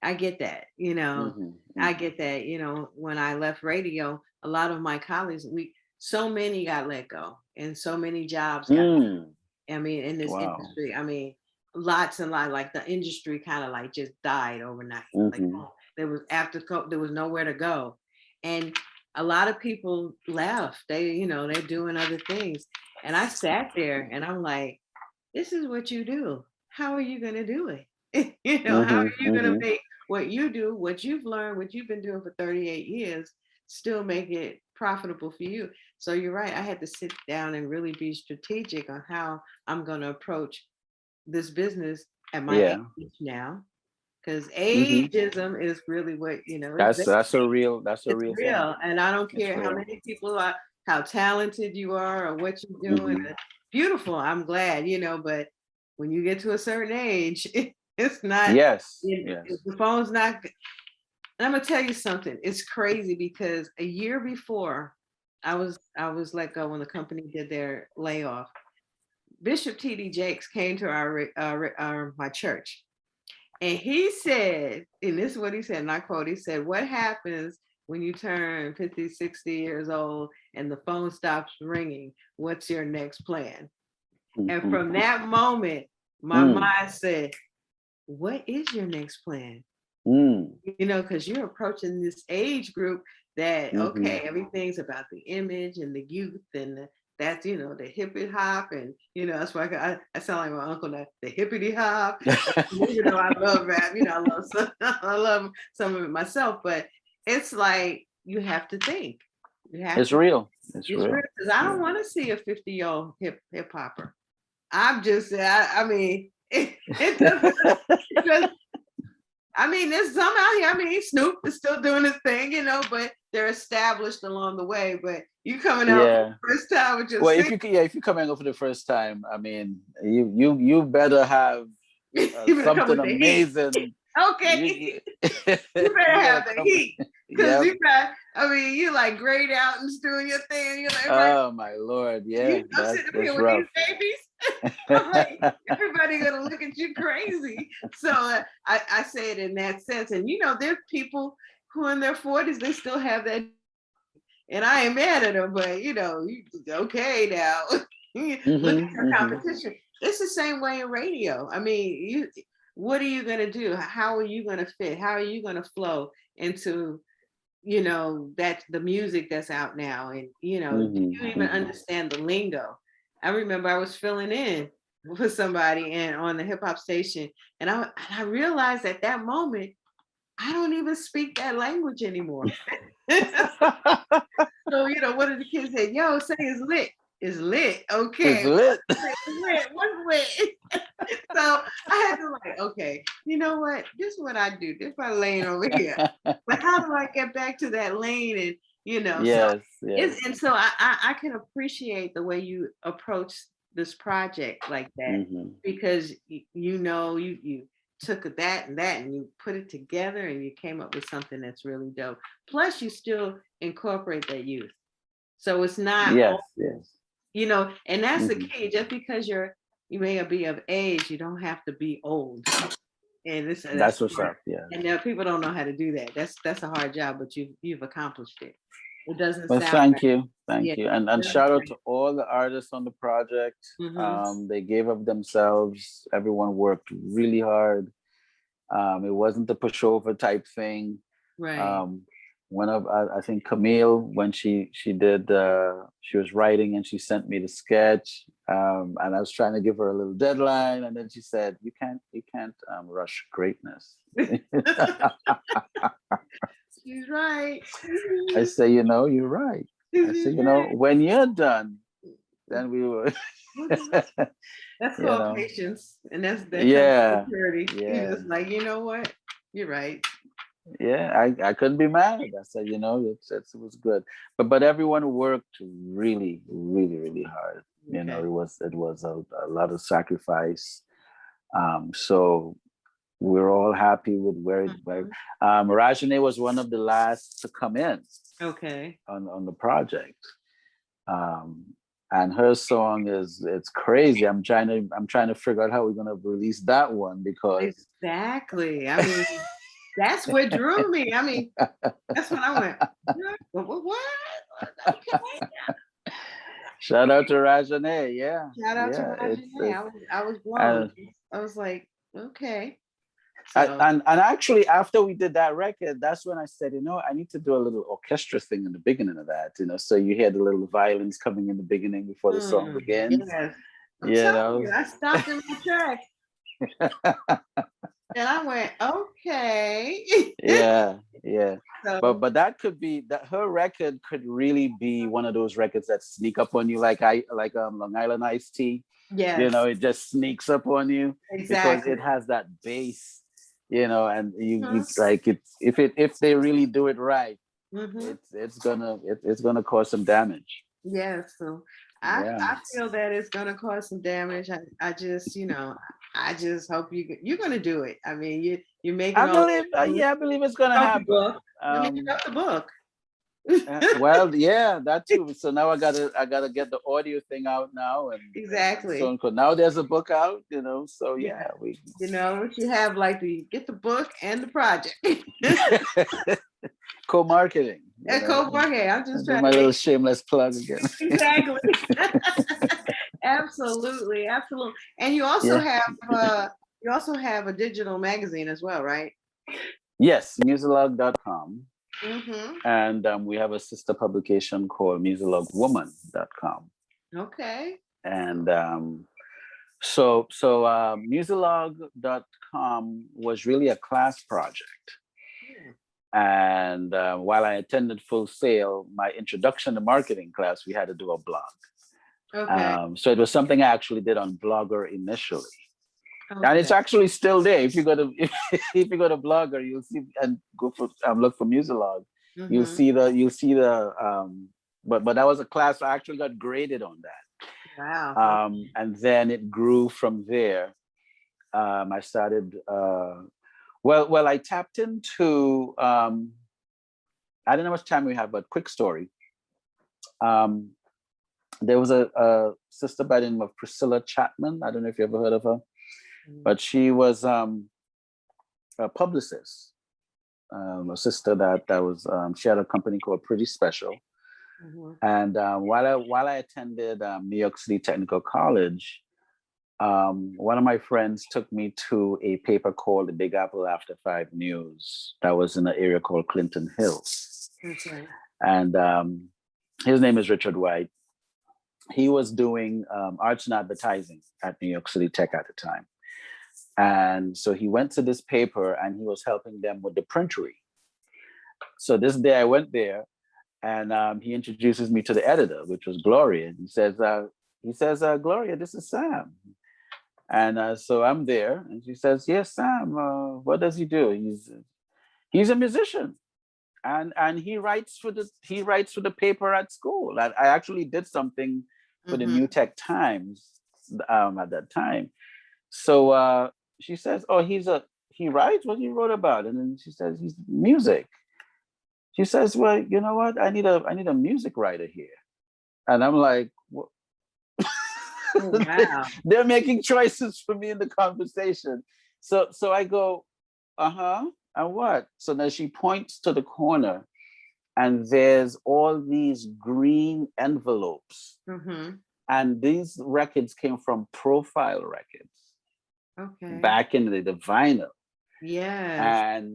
I get that, I get that, when I left radio, a lot of my colleagues, so many got let go and so many jobs got in this industry, lots and lots, like the industry kind of like just died overnight. Like there was there was nowhere to go. And a lot of people left. They're doing other things. And I sat there and I'm like, this is what you do. How are you going to do it? How are you going to make what you do, what you've learned, what you've been doing for 38 years, still make it profitable for you? So you're right. I had to sit down and really be strategic on how I'm going to approach this business at my age now. Because ageism is really what, that's a real thing. And I don't care how many people are, how talented you are or what you're doing. It's beautiful. I'm glad, but when you get to a certain age, it's not, the phone's not. And I'm gonna tell you something. It's crazy because a year before I was let go when the company did their layoff, Bishop T.D. Jakes came to my church. And he said, and this is what he said, and I quote, he said, what happens when you turn 50, 60 years old and the phone stops ringing? What's your next plan? And from that moment, my mind said, what is your next plan? Because you're approaching this age group that, everything's about the image and the youth and that's, the hippie hop. And, that's why I sound like my uncle now, the hippity hop. I love rap, I love some of it myself, but it's like, you have to think. It's real. It's real. Because I don't want to see a 50-year-old hip hopper. I'm just, it doesn't, there's some out here. Snoop is still doing his thing, but they're established along the way. But you coming out for the first time with your if you're coming out for the first time, you better have something amazing. Okay, you better have the heat because you like grayed out and doing your thing. You're like, oh my Lord, I'm sitting up here with these babies. I'm like, everybody gonna look at you crazy. So I say it in that sense. And there's people who in their 40s, they still have that. And I ain't mad at them, but okay now. Look at your competition. It's the same way in radio. What are you gonna do? How are you gonna fit? How are you gonna flow into that the music that's out now? And do you even understand the lingo? I remember I was filling in with somebody and on the hip hop station, and I realized at that moment I don't even speak that language anymore. So what did the kids say? Yo, say it's lit. is lit. It's Okay. lit. What's lit? So I had to like, okay, you know what? This is what I do. This is my lane over here. But how do I get back to that lane? And so Yes, yes. it's and so I can appreciate the way you approach this project like that Hmm. because you took that and you put it together and you came up with something that's really dope. Plus, you still incorporate that youth, so it's not Yes, yes. and that's the Hmm. key. Just because you may be of age, you don't have to be old. And that's That's what's smart. up. Yeah. And now people don't know how to do that. That's a hard job, but you've accomplished it. It doesn't Well, sound thank right. you, Yeah, thank you, it and doesn't shout out sound. to all the artists on the project. Mm-hmm. They gave up themselves. Everyone worked really hard. It wasn't the pushover type thing. Right. Um, one of I think Camille, when she did she was writing and she sent me the sketch, and I was trying to give her a little deadline, and then she said, "You can't rush greatness." She's right. I say, you're right. I say, She's right. when you're done, then we will. That's you called know, patience, and that comes with yeah, maturity. You yeah, just like, you know what? You're right. yeah. I couldn't be mad. I said, it was good, but everyone worked really, really, really hard. Okay. It was a lot of sacrifice. So we're all happy with where it went. Mhm. Rajane was one of the last to come in Okay. on the project. Um, and her song it's crazy. I'm trying to figure out how we're gonna release that one because Exactly. I mean, that's what drew me. I mean, that's when I went, what? Okay. shout out to Rajane. Yeah, Shout out to yeah. Roger. I was blown. And I was like, okay. I, So and actually after we did that record, that's when I said, I need to do a little orchestra thing in the beginning of that, so you hear the little violins coming in the beginning before the song begins, yes. I'm you telling know. you, I stopped in my tracks and I went, okay. Yeah, yeah. But So but that could be that her record could really be one of those records that sneak up on you like Long Island Iced Tea. yes, It just sneaks up on you because exactly. it has that bass, and you Mhm. like it if they really do it right, Mhm. it's gonna cause some damage. Yes. So Yeah. I feel that it's gonna cause some damage. I just, I just hope you're gonna do it. I mean, you're making I all believe this. yeah, I believe it's gonna Wrote the happen. book. I mean, you wrote the book. Well, yeah, that too. So now I gotta get the audio thing out now, and so Exactly. on. Now there's a book out, So Yeah. yeah, we We should have like get the book and the project. co-marketing. And co-marketing. I'm just And do trying my to little make shameless plug again. exactly. Absolutely, absolutely. And Yeah. you also have a digital magazine as well, right? Yes, musilog.com. Mm-hmm. And we have a sister publication called musilogwoman.com. Okay. And so musilog.com was really a class project. Yeah. And while I attended Full Sail, my introduction to marketing class, we had to do a blog. Okay. So it was something I actually did on Blogger initially. And it's Okay. actually still there. If you go to if you go to Blogger, you'll see and go for look for Musilog. You'll Mm-hmm. see but that was a class I actually got graded on that. Wow. And then it grew from there. I started well, I tapped into I don't know how much time we have, but quick story. Um, there was a sister by the name of Priscilla Chapman. I don't know if you ever heard of her, Okay. but she was a publicist, a sister that was she had a company called Pretty Special. Mm-hmm. And while I attended New York City Technical College, one of my friends took me to a paper called the Big Apple After 5 News that was in an area called Clinton Hill. Okay. And his name is Richard White. He was doing arts and advertising at New York City Tech at the time. And so he went to this paper and he was helping them with the printery. So this day I went there and he introduces me to the editor, which was Gloria. And he says, Gloria, this is Sam. And so I'm there, and she says, yes, Sam. What does he do? He's a musician, and he writes for the paper at school. I actually did something for the New Tech Times at that time. So she says, oh, he writes. What he wrote about? And then she says, he's music. She says, well, you know what? I need a music writer here. And I'm like, what? Oh, wow. They're making choices for me in the conversation. So I go, and what? So then she points to the corner, and there's all these green envelopes. And these records came from Profile Records. Okay. Back in the vinyl. Yes.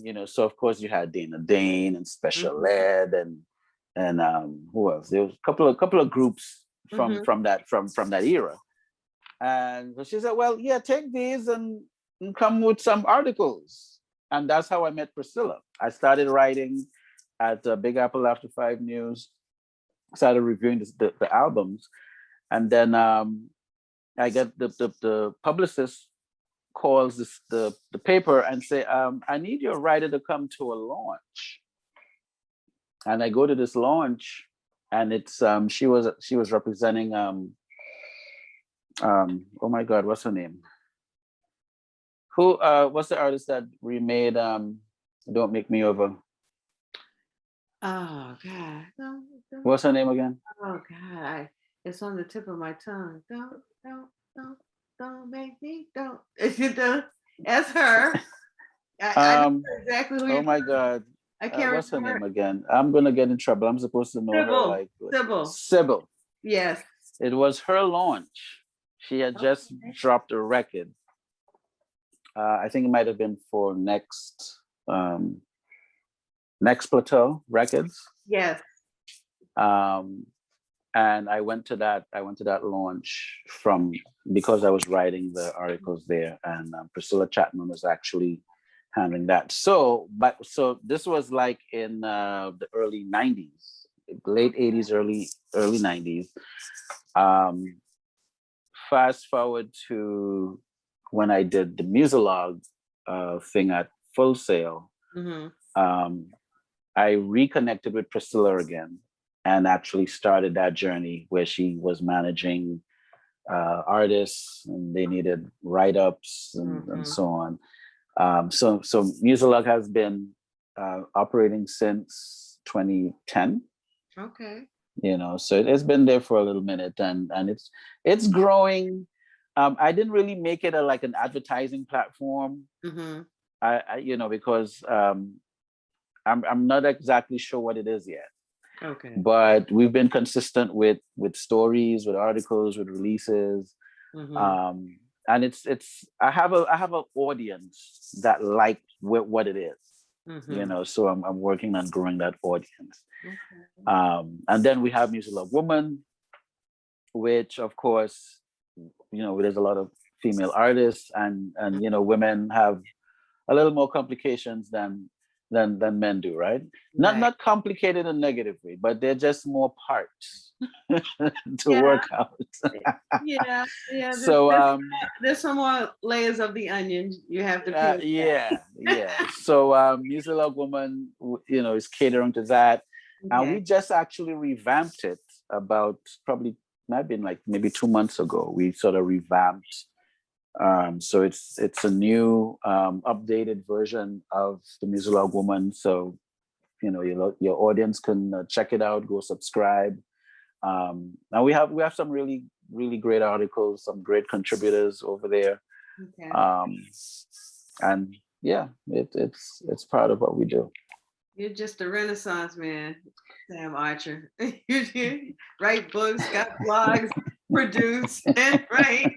And so of course you had Dana Dane and Special Ed and who else? There was a couple of groups from that era. And so she said, well, yeah, take these and come with some articles. And that's how I met Priscilla. I started writing at Big Apple After 5 News, started reviewing the albums. And then I get the publicist calls the paper and say, I need your writer to come to a launch. And I go to this launch, and it's she was representing oh my God, what's her name? What's the artist that remade Don't Make Me Over? Oh God. Don't. What's her name again? Oh God. It's on the tip of my tongue. Don't make me, don't. That's her. I know exactly who oh my God. I can't what's remember. her name again? I'm gonna get in trouble. I'm supposed to know her like Sybil. Yes. It was her launch. She had just dropped a record. I think it might have been for Next Plateau Records. Yes. And I went to that launch because I was writing the articles there, and Priscilla Chapman was actually handling that. So this was like in the early 90s, late 80s, early 90s. Fast forward to when I did the Musilog thing at Full Sail. I reconnected with Priscilla again, and actually started that journey where she was managing artists, and they needed write-ups and so on. So Musilog has been operating since 2010. Okay. So it's been there for a little minute, and it's growing. I didn't really make it like an advertising platform. I because I'm not exactly sure what it is yet. Okay. But we've been consistent with stories, with articles, with releases. And it's I have an audience that like what it is. So I'm working on growing that audience. And then we have Music Love Woman, which of course, there's a lot of female artists, and women have a little more complications than men do, right? Not complicated in a negative way, but they're just more parts to work out. yeah. So there's some more layers of the onion you have to peel. Yeah. So Music Love Woman, is catering to that. And we just actually revamped it about probably might have been like maybe 2 months ago. We sort of revamped. So it's a new updated version of the Musilog Woman. So your audience can check it out, go subscribe. Now we have some really great articles, some great contributors over there. And yeah, it's part of what we do. You're just a Renaissance man, Sam Archer. You write books, got blogs, produce, and write.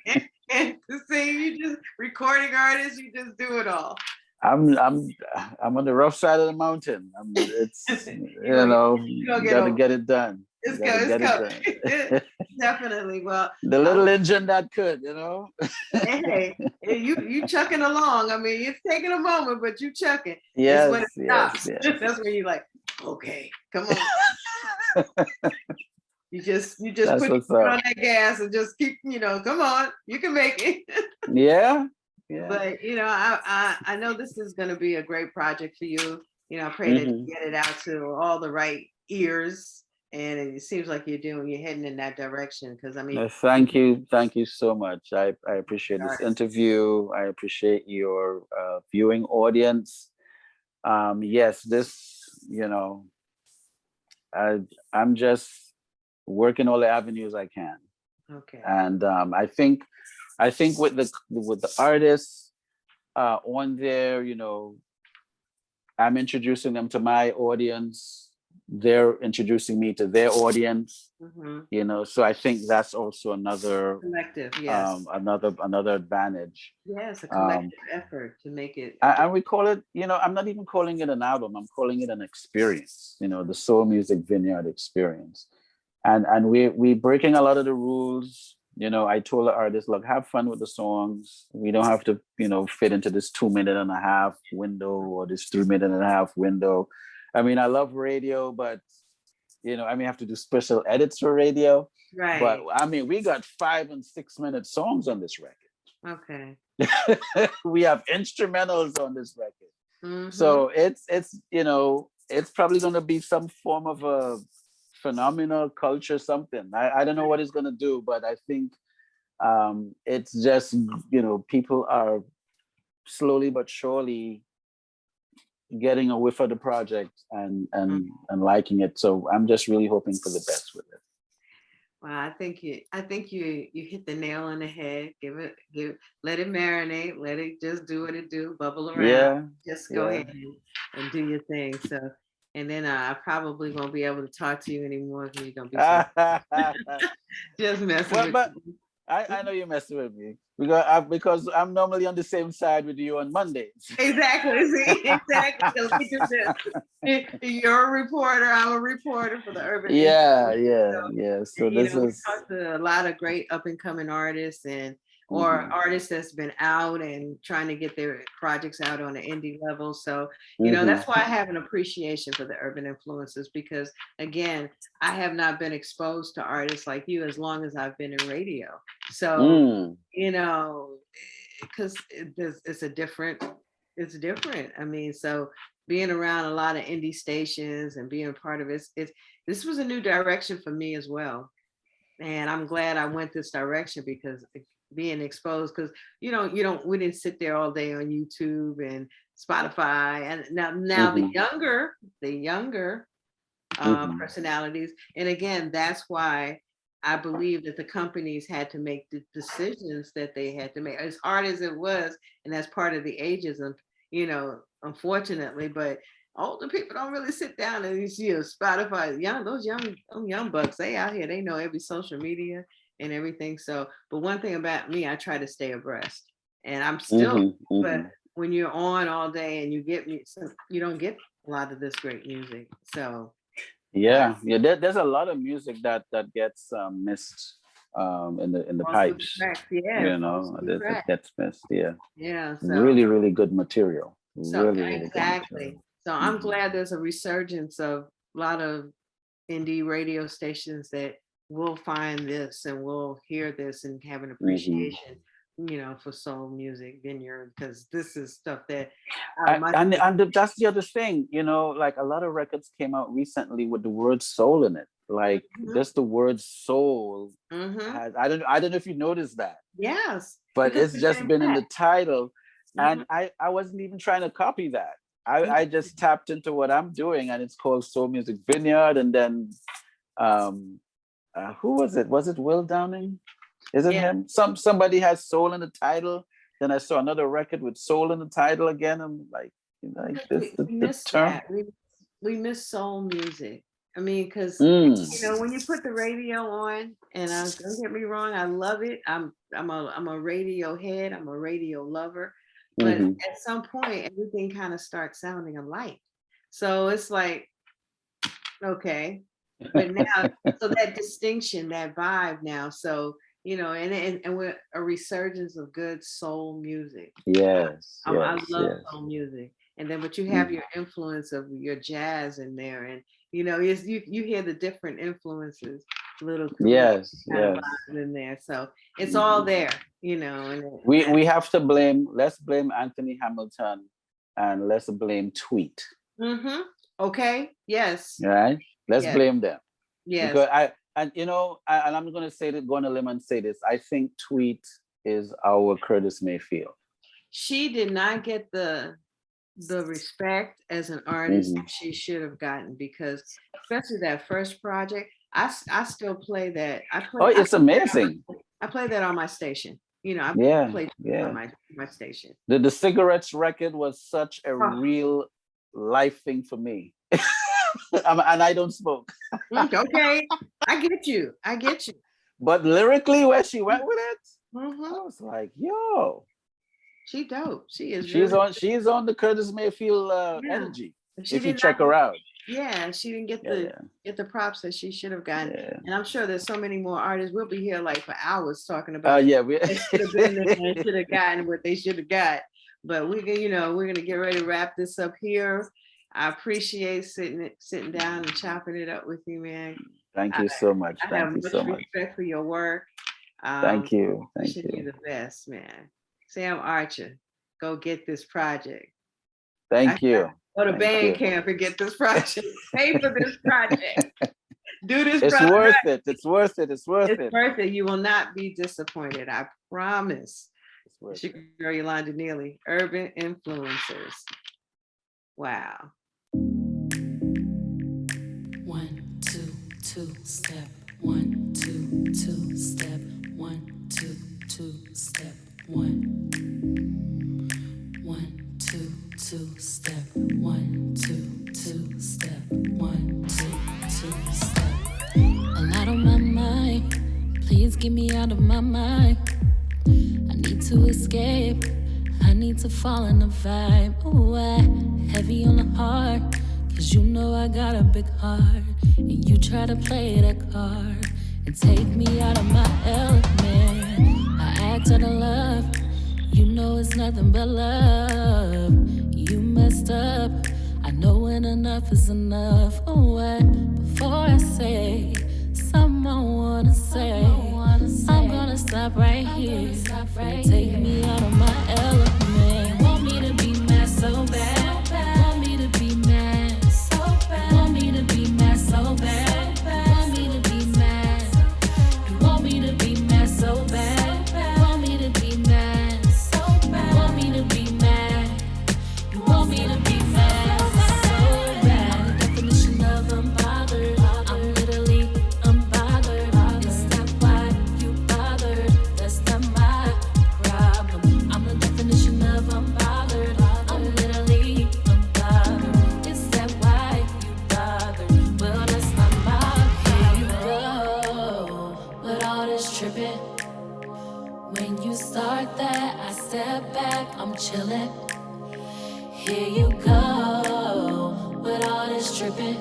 And to sing, you just recording artist, you just do it all. I'm on the rough side of the mountain. It's gotta get it done. It's good. Definitely. Well, the little engine that could, Hey, you chucking along. I mean, it's taking a moment, but you chucking. Yes, when it stops. yes. That's when you're like, okay, come on. You just That's put your what's foot up. on that gas and just keep, come on, you can make it. Yeah. Yeah. But I know this is going to be a great project for you. I pray that you Hmm. get it out to all the right ears, and it seems like you're heading in that direction. Because I mean, Thank you so much. I appreciate this interview. I appreciate your viewing audience. Yes, I, I'm just working all the avenues I can, okay, and I think with the artists on there, I'm introducing them to my audience. They're introducing me to their audience. hmm So I think that's also another collective, yes, another advantage. yes, a Um, collective effort to make it. and we call it, I'm not even calling it an album. I'm calling it an experience. The Soul Music Vineyard experience. And we breaking a lot of the rules. I told the artist, look, have fun with the songs. We don't have to, fit into this 2.5 minute window or this 3.5 minute window. I mean, I love radio, but I may have to do special edits for radio. But Right. I mean, we got 5 and 6 minute songs on this record. Okay. We have instrumentals on this record. hmm So it's probably going to be some form of a phenomenal culture, something. I don't know what it's going to do, but I think it's just, people are slowly but surely getting a whiff of the project and liking it. So I'm just really hoping for the best with it. Well, I think you hit the nail on the head. Let it marinate, let it just do what it do, bubble around. Yeah. Just go Yeah. ahead and do your thing. So, and then I probably won't be able to talk to you anymore because you're gonna be so just messing Well, with but you. I know you're messing with me because I'm normally on the same side with you on Mondays. Exactly. See, exactly. 'Cause we do this. You're a reporter. I'm a reporter for the Urban Yeah, Influence. yeah, yeah. So this We is. talked to a lot of great up and coming artists or Mhm, artists that's been out and trying to get their projects out on an indie level. So, mhm, that's why I have an appreciation for the urban influences because again, I have not been exposed to artists like you as long as I've been in radio. So, mm, because it's different. I mean, so being around a lot of indie stations and being a part of this was a new direction for me as well. And I'm glad I went this direction because being exposed, because we didn't sit there all day on YouTube and Spotify. And now mhm, the younger mhm, personalities. And again, that's why I believe that the companies had to make the decisions that they had to make, as hard as it was, and that's part of the ageism, unfortunately. But older people don't really sit down and Spotify. Those young bucks, they out here, they know every social media and everything. So, but one thing about me, I try to stay abreast, and I'm still. mhm, But mhm. when you're on all day and you don't get a lot of this great music. So Yeah, yeah. There's a lot of music that gets missed in the falls through the pipes. cracks. Yeah, it falls through the That cracks. gets missed. Yeah, Yeah. really, really good material. So Really, really good exactly. material. So I'm Hmm. glad there's a resurgence of a lot of indie radio stations that will find this and will hear this and have an Hmm. appreciation, for soul music vineyard because this is stuff that my That's the other thing, like a lot of records came out recently with the word soul in it. Like Mhm, just the word soul mhm. has, I don't know if you noticed that, Yes, but because it's it's just been been in the back. title. Mhm. And I wasn't even trying to copy that. I Yeah. just tapped into what I'm doing, and it's called Soul Music Vineyard. And then um who was it? Was it Will Downing? Is it Yeah. him? Somebody has soul in the title. Then I saw another record with soul in the title again. I'm like, this We the miss term. that. We miss soul music. I mean, because Mm. when you put the radio on, and don't get me wrong, I love it. I'm a radio head. I'm a radio lover, but Hmm. at some point, everything kind of starts sounding alike. So it's like, okay, but now, so that distinction, that vibe now. So and we're a resurgence of good soul music. Yes, I yes, love yes. soul music. And then, but you have Hmm. your influence of your jazz in there, You hear the different influences, little Yes, kind of yes. vibes in there. So it's all there, and We have to blame. Let's blame Anthony Hamilton, and let's blame Tweet. mm-hmm. Okay. Yes. Right? Let's Yes. blame them Yes. because and I'm going to say that, go on a limb and say this. I think Tweet is our Curtis Mayfield. She did not get the respect as an artist she should have gotten, because especially that first project, I still play that. It's amazing. I play that on my station. I play on my station. The cigarettes record was such a real life thing for me. And I don't smoke. Okay, I get you. But lyrically, where she went with it, I was like, yo. She dope. She's on the Curtis Mayfield energy. If you check her out. Yeah, she didn't get the props that she should have gotten. Yeah. And I'm sure there's so many more artists. We'll be here like for hours talking about they should have been there and should have gotten what they should have got. But we're gonna get ready to wrap this up here. I appreciate sitting down and chopping it up with you, man. Thank you so much. I have much respect for your work. Thank you. Thank you. You're the best, man. Sam Archer, go get this project. Thank you. Go to band camp and get this project. Pay for this project. Do this. It's worth it. It's worth it. It's worth it. It's worth it. You will not be disappointed. I promise. It's your girl Yolanda Neely, Urban Influencers. Wow. 1, 2, 2 step. 1, 2, 2 step. 1, 2, 2 step. 1, 2, 2 step. 1, 2, 2 step. 1, 2, 2 step. A lot on my mind. Please get me out of my mind. I need to escape. I need to fall in the vibe. Ooh, heavy on the heart. Cause I got a big heart. And you try to play that card and take me out of my element. I act out of love. It's nothing but love. You messed up. I know when enough is enough. Before I say something I wanna say, I'm gonna stop right here. You take me out of my element. You want me to be mad so bad. You want me to be mad so bad. You want me to be mad so bad. You want me to be mad. You want me to be mad so bad. I'm chillin'. Here you go with all this trippin'.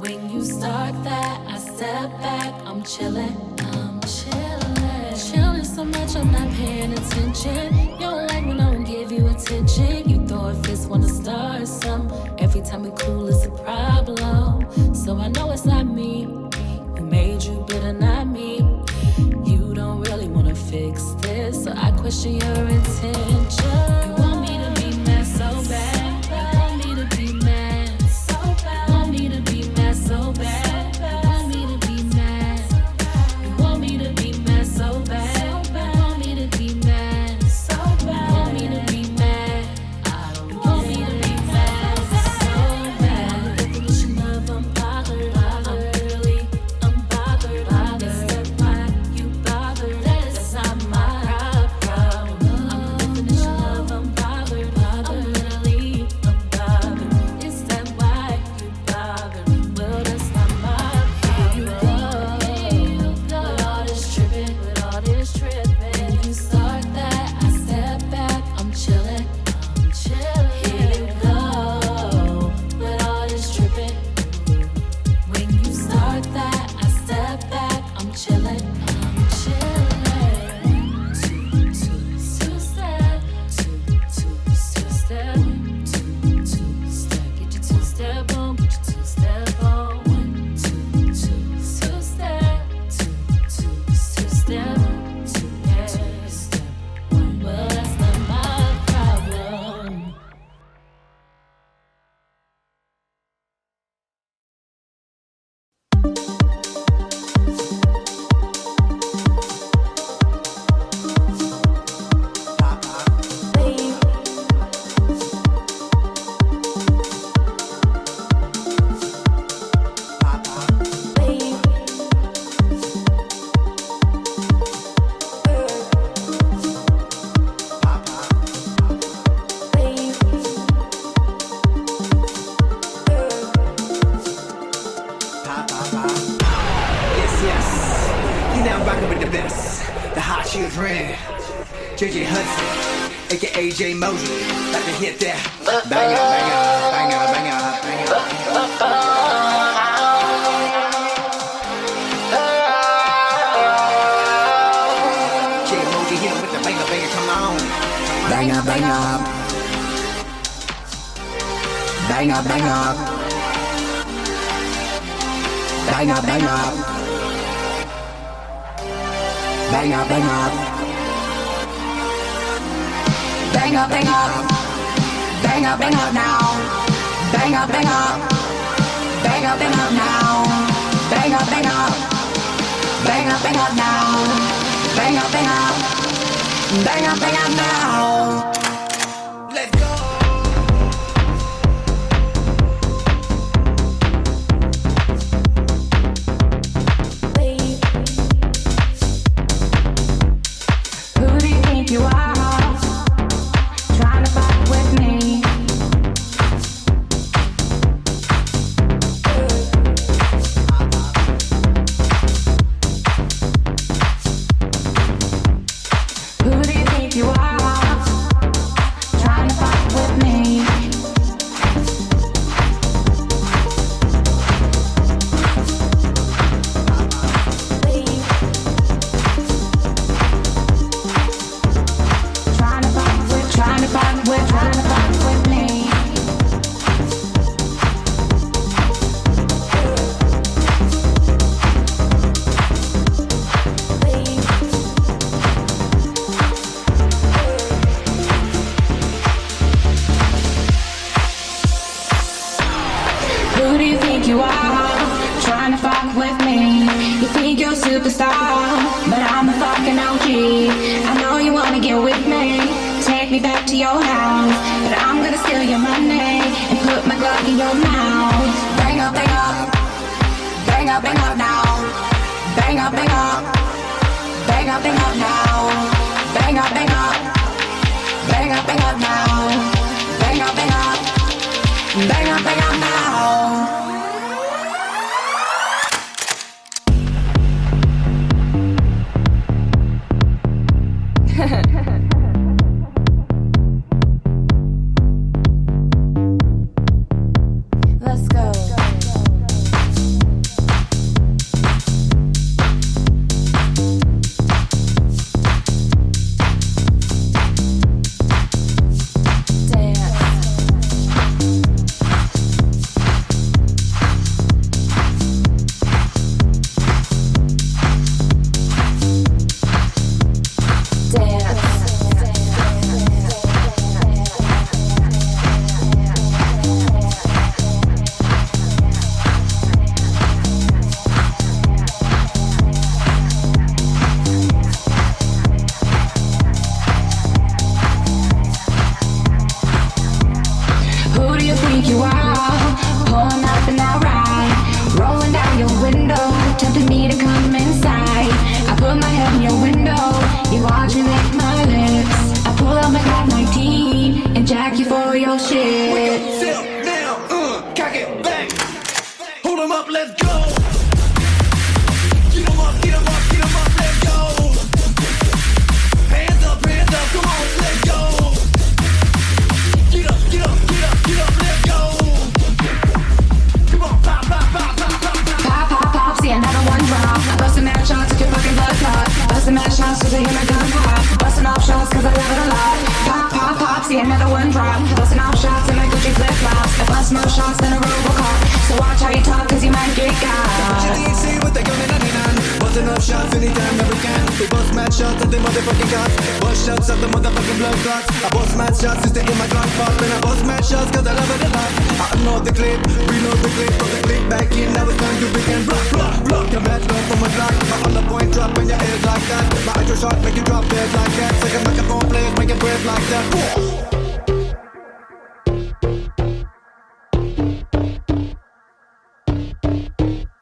When you start that, I step back. I'm chillin'. I'm chillin'. Chillin' so much I'm not paying attention. You don't like when I don't give you attention. You throw a fist, wanna start some. Every time we cool, it's a problem. So I know it's not me. Who made you bitter, not me. You don't really wanna fix this, so I question your intention. You want me to be mad so bad. You want me to be mad so bad. You want me to be mad so bad. You want me to be mad. You want me to be mad so bad. You want me to be mad so now rocking with the best. The hot shit Renee, JJ Hudson, aka J Mojo. About to hit that. Bang up, bang up, bang up, bang up, bang up. J Mojo hit him with the banger, banger, come on. Bang up, bang up. Bang up, bang up. Bang up, bang up. Bang up, bang up. Bang up, bang up. Bang up, bang up now. Bang up, bang up. Bang up, bang up now. Bang up, bang up. Bang up, bang up now. Bang up, bang up. Bang up, bang up now. Let's go. You are trying to fight with me. Who do you think you are trying to fight with me? Trying to fight with me. Who do you think you are? Trying to fuck with me. You think you're a superstar, but I'm a fucking OG. I know you wanna get with me. Take me back to your house, but I'm gonna steal your money and put my glove in your mouth. Bang up, bang up. Bang up, bang up now. Bang up, bang up. Bang up, bang up now. Bang up, bang up. Bang up, bang up now. Bang up, bang up. Bang up, bang up now. Let's go.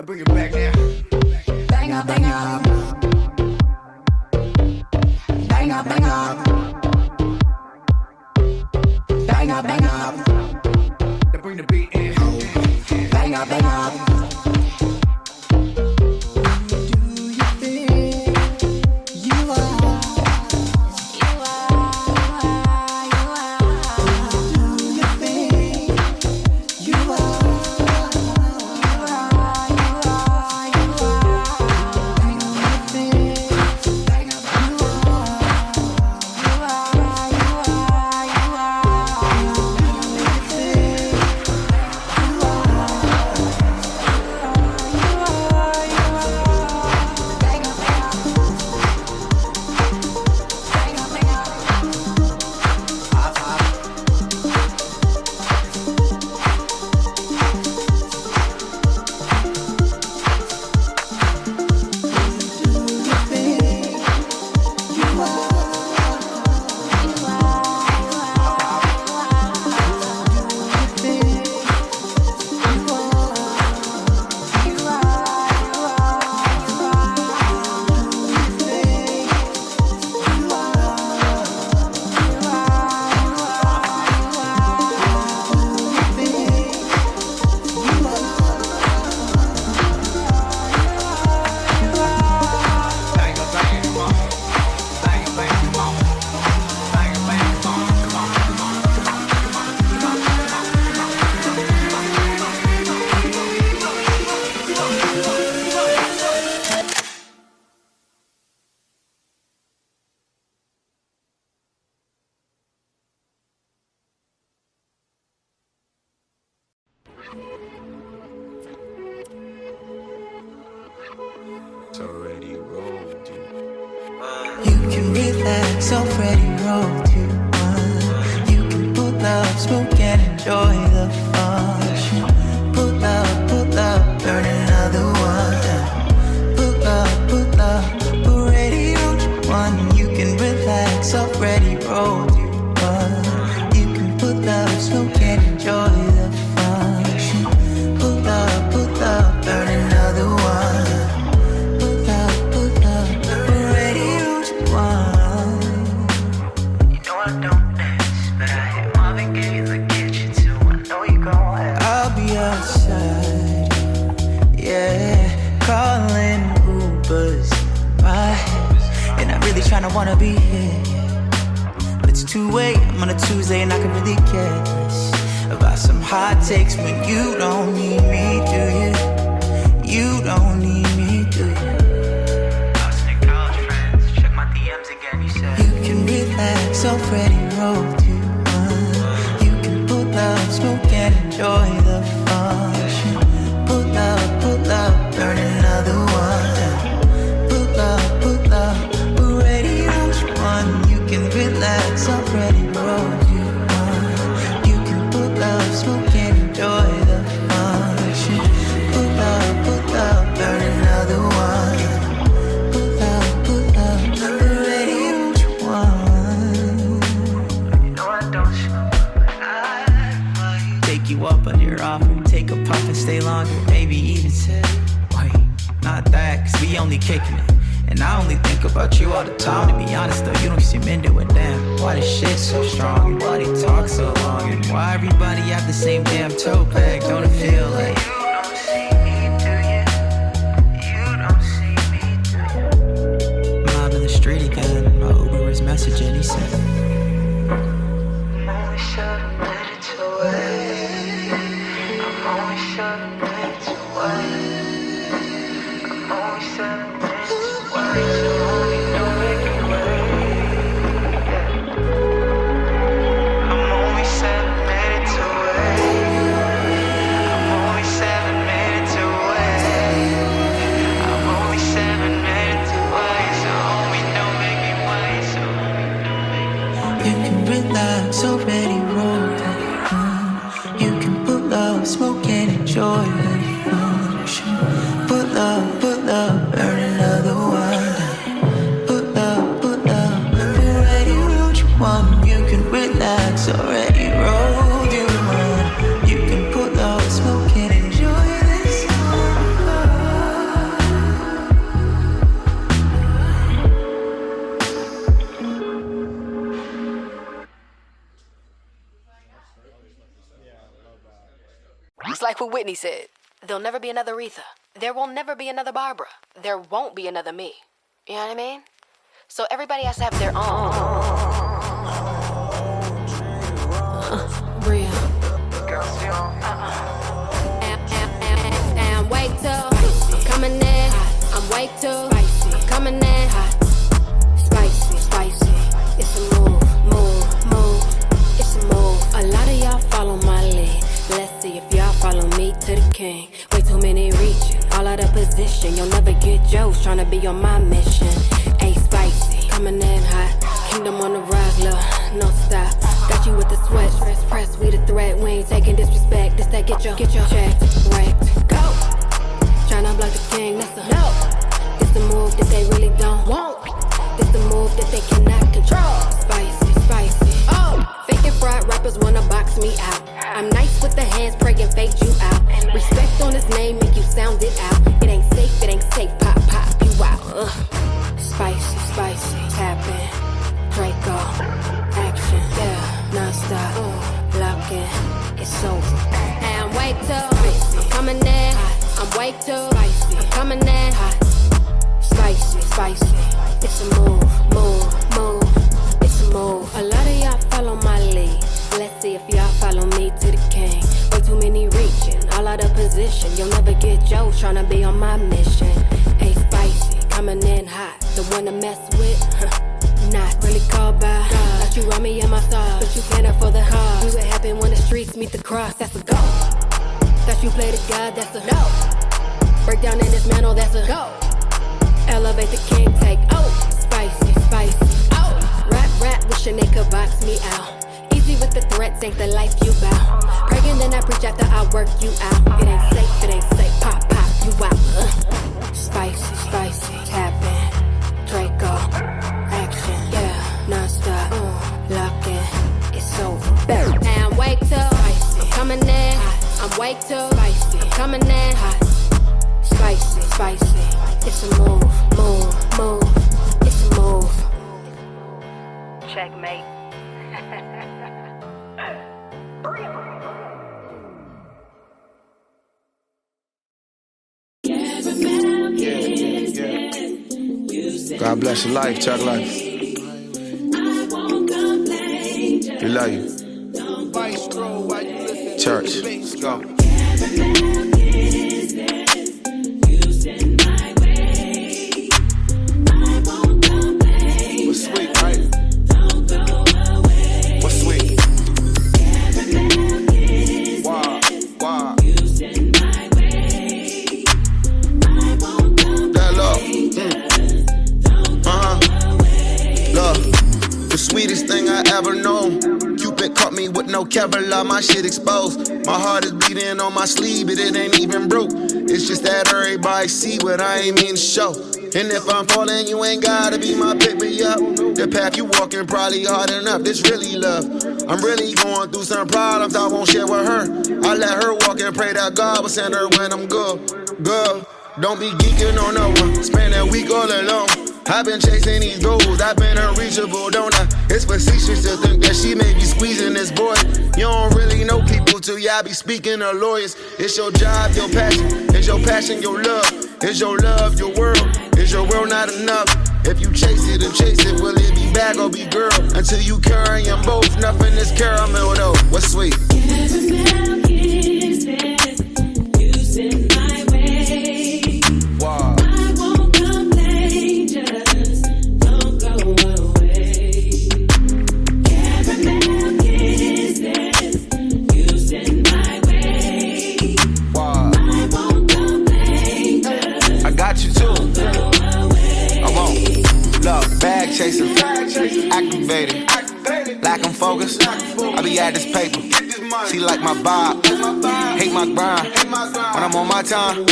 Bring it back now. Bang up, bang up. Bang up, bang up. Bang up, bang up. Now bring the beat in. Bang up, bang up. Do you feel You can relax, already roll to one. You can pull up, smoke and enjoy the function. Pull up, burn another one. Pull up, already roll to one. You can relax, already roll to one. You can pull up, smoke and enjoy the function. Pull up, burn another one. Trying to wanna be here, but it's too late. I'm on a Tuesday and I can really guess about some hot takes when you don't need me, do you? You don't need me, do you? Lost in college friends, check my DMs again. You said you can relax, already roll to one. You can pull up, smoke and enjoy the function. Pull up, burn another one. Pull up. You can relax, already rolled you on. You can pull up, smoke and enjoy the function. Pull up, burn another one. Pull up, already rolled you on. You know I don't show. Take you up on your offer, take a puff and stay longer. Maybe even say, wait, not that, cause we only kicking it. And I only think about you all the time. To be honest though, you don't seem into it. Damn, why this shit so strong? And why they talk so long? And why everybody have the same damn toe bag? Don't it feel like you don't see me, do you? You don't see me, do you? I'm out in the street again. My Uber was messaging. He said, I'm only 7 minutes away. I'm only 7 minutes away. I'm only 7 minutes. Already rolled up. You can pull up, smoke and enjoy the function. Pull up, burn another one. Pull up, already rolled you one. You can relax, already rolled you one. You can pull up, smoke and enjoy this It's like what Whitney said. There'll never be another Aretha. There will never be another Barbara. There won't be another me. You know what I mean? So everybody has to have their own. Brea. And wake up. I'm coming in. I'm wake up. I'm coming in. Spicy. It's a move. It's a move. A lot of y'all follow my lead. Let's see if y'all follow me to the king. Way too many reaching, all out of position. You'll never get Joe's tryna be on my mission. Ain't spicy, coming in hot. Kingdom on the rise, love, no stop. Got you with the sweat, press, we the threat. We ain't taking disrespect. This that get your check wrecked. Go, tryna block the king, that's a no. It's the move that they really don't want. It's the move that they cannot control. Spicy. Oh, fake and fried rappers wanna box me out. I'm nice with the hands, pray and fade you out. Respect on his name, make you sound it out. It ain't safe, pop you out. Spicy, tapping, Draco, action, yeah, non-stop, locking, it's over. And wake up, I'm coming in, I'm wake up, I'm coming in, spicy, it's a move, it's a move. A lot of y'all follow my lead. Let's see if y'all follow me to the king. Way too many reaching, all out of position. You'll never get Joe tryna be on my mission. Ain't spicy, coming in hot. The one to mess with, not really called by God. Thought you want me in my thoughts, but you can't afford the cost. See what happen when the streets meet the cross, that's a go. Thought you played a God, that's a no. Break down and dismantle, that's a go. Elevate the king, take, oh, spicy, spicy, oh. Rap, wishing they could box me out. Easy with the threats, ain't the life you bow. Praying then I preach after I work you out. It ain't safe, pop, you out. Spicy, spicy, tapping, Draco, action, yeah, non-stop, lock in, it's over. Now I'm wake till, spicy, coming in, I'm wake till, spicy, coming in, hot, spicy, spicy, it's a move, it's a move. Checkmate. God bless your life, Chuck life. We love you. Church, let's go. What's sweet, right? What's sweet? Wow. That love. Love, the sweetest thing I ever known. Cupid caught me with no Kevlar, my shit exposed. My heart is beating on my sleeve, but it ain't even broke. It's just that everybody see what I ain't mean to show. And if I'm falling, you ain't gotta be my pick me up. The path you walking probably hard enough, this really love. I'm really going through some problems I won't share with her. I let her walk and pray that God will send her when I'm good. Don't be geeking on no one, spend that week all alone. I've been chasing these goals, I've been unreachable, don't I? It's facetious to think that she may be squeezing this boy. You don't really know people till y'all be speaking to lawyers. It's your job, your passion. It's your passion, your love. It's your love, your world. Is your world not enough? If you chase it and chase it, will it be bag or be girl? Until you carry them both, nothing is caramel though. What's sweet? Wow. Bag chasing, activated, like I'm focused. I be at this paper. She like my vibe, hate my grind. When I'm on my time,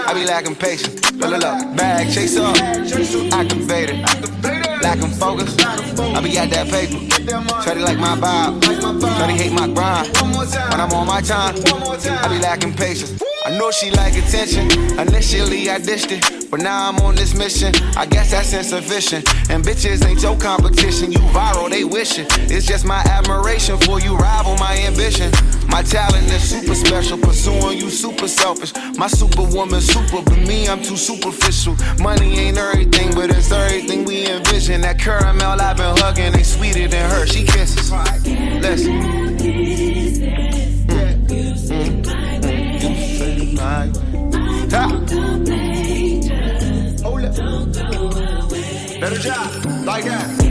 I be lacking patience. Look, bag chaser, activated, like I'm focused. I be at that paper. Shawty like my vibe, shawty hate my grind. When I'm on my time, I be lacking patience. I know she like attention. Initially I dished it, but now I'm on this mission. I guess that's insufficient. And bitches ain't your competition. You viral, they wishing. It's just my admiration for you rival my ambition. My talent is super special. Pursuing you super selfish. My superwoman super, but me I'm too superficial. Money ain't everything, but it's everything we envision. That caramel I've been hugging ain't sweeter than her. She kisses. Listen. Hold up. Better job, like that.